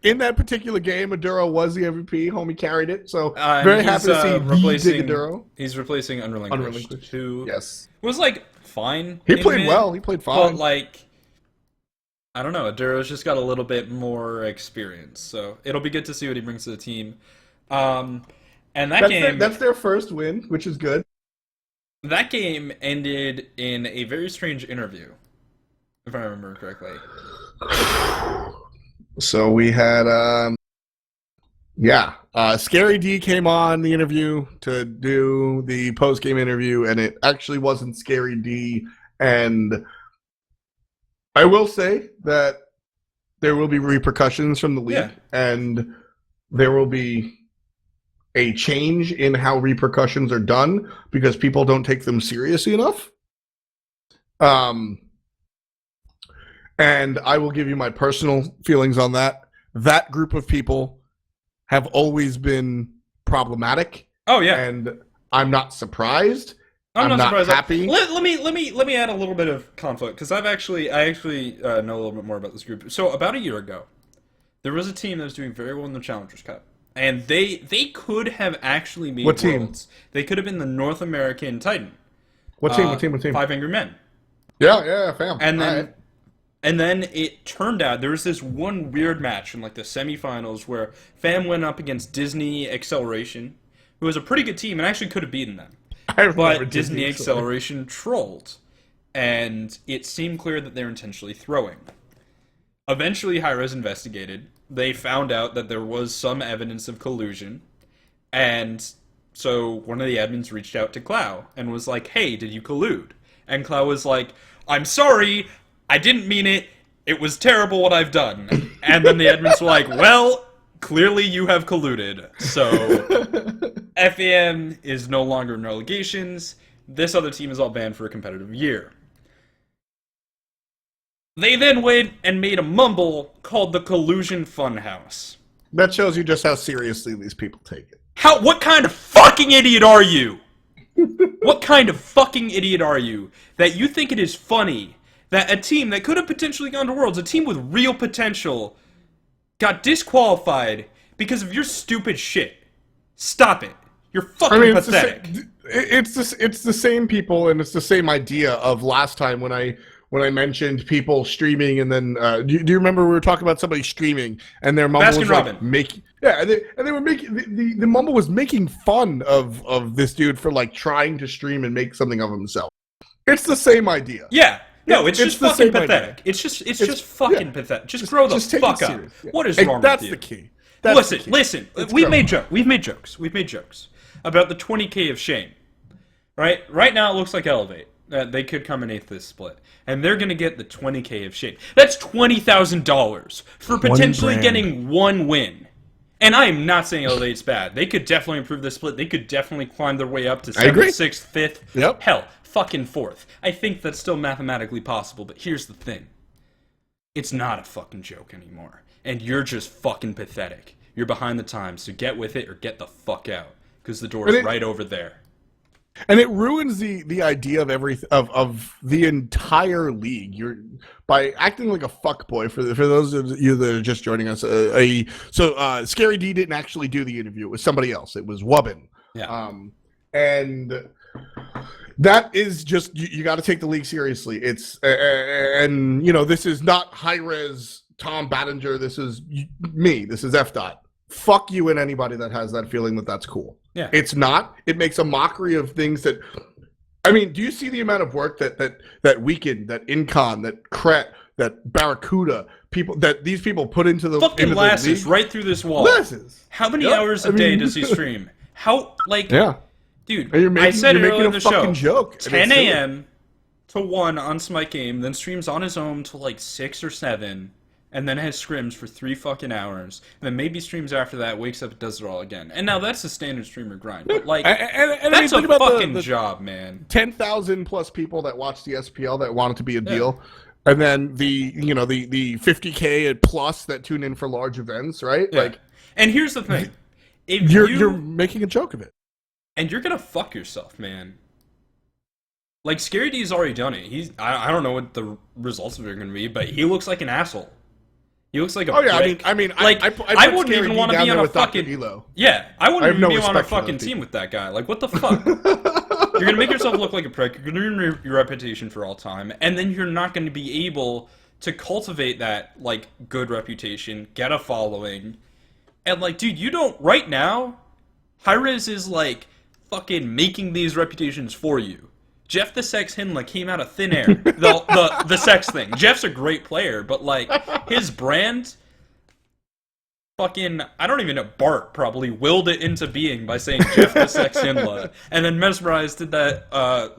In that particular game, Aduro was the MVP. Homie carried it. So very happy to see replacing Aduro. He's replacing Unrelinquished, who was fine. He played well. He played fine. But I don't know. Aduro's just got a little bit more experience, so it'll be good to see what he brings to the team. And that's their first win, which is good. That game ended in a very strange interview, if I remember correctly. So we had, Scary D came on the interview to do the post-game interview, and it actually wasn't Scary D, and I will say that there will be repercussions from the league, and there will be a change in how repercussions are done because people don't take them seriously enough. And I will give you my personal feelings on that. That group of people have always been problematic. Oh yeah, and I'm not surprised. I'm not surprised. Happy. Let me add a little bit of conflict because I actually know a little bit more about this group. So about a year ago, there was a team that was doing very well in the Challengers Cup, and they could have actually made what worlds. Team? They could have been the North American Titan. What team? What team? 5 Angry Men. Yeah, fam. And then it turned out there was this one weird match in the semifinals where Fam went up against Disney Acceleration, who was a pretty good team and actually could have beaten them. But Disney Acceleration trolled, and it seemed clear that they're intentionally throwing. Eventually, Hi-Rez investigated. They found out that there was some evidence of collusion, and so one of the admins reached out to Clow and was like, "Hey, did you collude?" And Clow was like, "I'm sorry, I didn't mean it. It was terrible what I've done." And then the admins were like, "Well, clearly you have colluded, so FAM is no longer in relegations. This other team is all banned for a competitive year." They then went and made a mumble called the Collusion Funhouse. That shows you just how seriously these people take it. What kind of fucking idiot are you? What kind of fucking idiot are you that you think it is funny that a team that could have potentially gone to Worlds, a team with real potential, got disqualified because of your stupid shit? Stop it. You're fucking pathetic. It's the same people, and it's the same idea of last time when I mentioned people streaming, and then do you remember we were talking about somebody streaming and their mumble was making and they were making the mumble was making fun of this dude for trying to stream and make something of himself. It's the same idea. Yeah. No, it's just fucking pathetic. It's just fucking pathetic. Just grow the fuck up. Yeah. What is wrong with you? That's the key. Listen. We've made jokes about the 20K of shame. Right now it looks like Elevate. They could come in 8th this split. And they're going to get the 20K of shame. That's $20,000 for potentially getting one win. And I am not saying Elevate's bad. They could definitely improve the split. They could definitely climb their way up to 7th, 6th, 5th. Yep. Hell, fucking 4th. I think that's still mathematically possible, but here's the thing. It's not a fucking joke anymore. And you're just fucking pathetic. You're behind the times, so get with it or get the fuck out. Because the door's right over there. And it ruins the idea of of the entire league. You're by acting like a fuckboy for those of you that are just joining us. Scary D didn't actually do the interview. It was somebody else. It was Wubbin. Yeah. And that is just you got to take the league seriously. It's and you know, this is not Hi-Rez Tom Battinger. This is me. This is F. Dot. Fuck you and anybody that has that feeling that that's cool. Yeah. It's not. It makes a mockery of things that. I mean, do you see the amount of work that Weekend, that Incon, that Krett, that Barracuda these people put into the fucking lasses right through this wall? Lasses. How many hours a day does he stream? How yeah, dude? I said it earlier in the show. Joke. 10 a.m. to 1 on Smite Game, then streams on his own till like 6 or 7. And then has scrims for 3 fucking hours, and then maybe streams after that, wakes up, and does it all again. And now that's a standard streamer grind. But like, and that's a fucking job, man. 10,000 plus people that watch the SPL that want it to be a deal, and then the 50K plus that tune in for large events, right? Yeah. Like, and here's the thing: if you're making a joke of it, and you're gonna fuck yourself, man. Like Scary D's already done it. I don't know what the results of it are gonna be, but he looks like an asshole. He looks like a prick. I mean, like I wouldn't even want to be on a fucking Elo. Yeah, I wouldn't even be on a fucking team with that guy. Like, what the fuck? You're gonna make yourself look like a prick. You're gonna ruin your reputation for all time, and then you're not going to be able to cultivate that like good reputation, get a following, and like, dude, you don't right now. Hi-Rez is like fucking making these reputations for you. Jeff the Sex Hinla came out of thin air. The sex thing. Jeff's a great player, but like his brand, fucking I don't even know. Bart probably willed it into being by saying Jeff the Sex Hinla, and then Mesmerize did that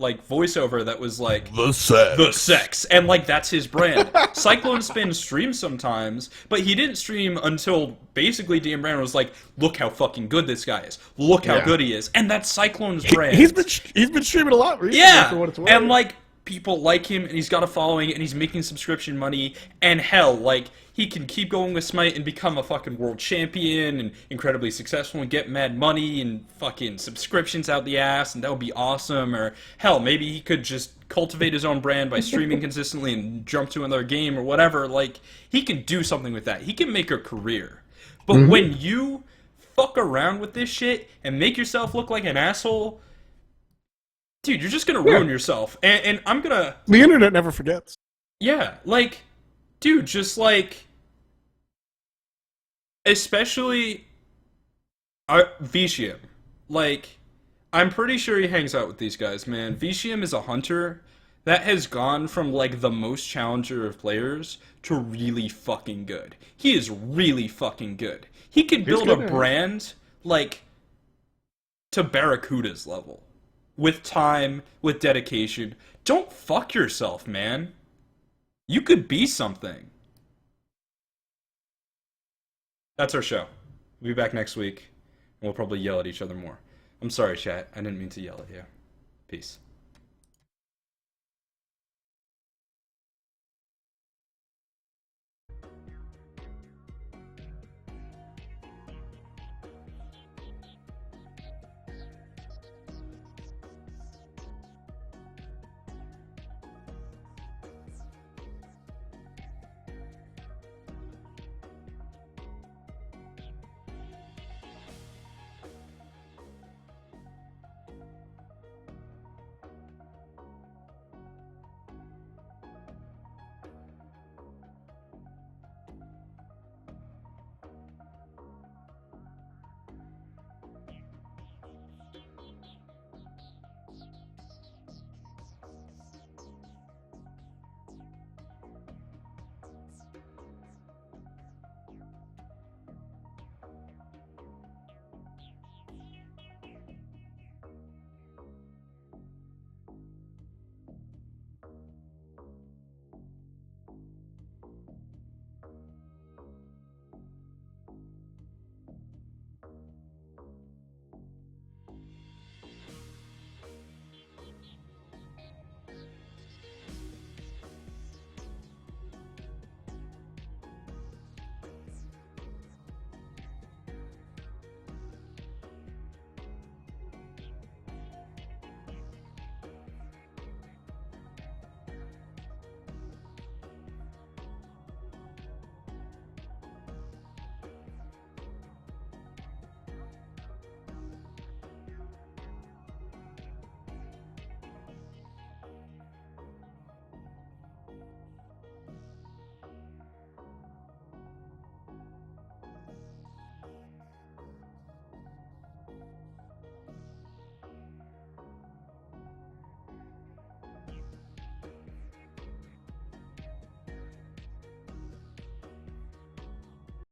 like voiceover that was like the sex, and like that's his brand. Cyclone Spin streams sometimes, but he didn't stream until basically DM Brand was like, look how fucking good this guy is. Look how good he is, and that's Cyclone's brand. He's been streaming a lot recently. Yeah, for what it's worth. and like people like him, and he's got a following, and he's making subscription money, and hell, like he can keep going with Smite and become a fucking world champion and incredibly successful and get mad money and fucking subscriptions out the ass, and that would be awesome. Or hell, maybe he could just cultivate his own brand by streaming consistently and jump to another game or whatever. Like he can do something with that. He can make a career. But when you fuck around with this shit and make yourself look like an asshole, dude, you're just gonna ruin yourself. And I'm gonna... The internet never forgets. Yeah, like, dude, just like... Especially... Vicium. Like, I'm pretty sure he hangs out with these guys, man. Vicium is a hunter that has gone from, like, the most challenger of players to really fucking good. He is really fucking good. He could build a brand, like, to Barracuda's level. With time, with dedication. Don't fuck yourself, man. You could be something. That's our show. We'll be back next week, and we'll probably yell at each other more. I'm sorry, chat. I didn't mean to yell at you. Peace.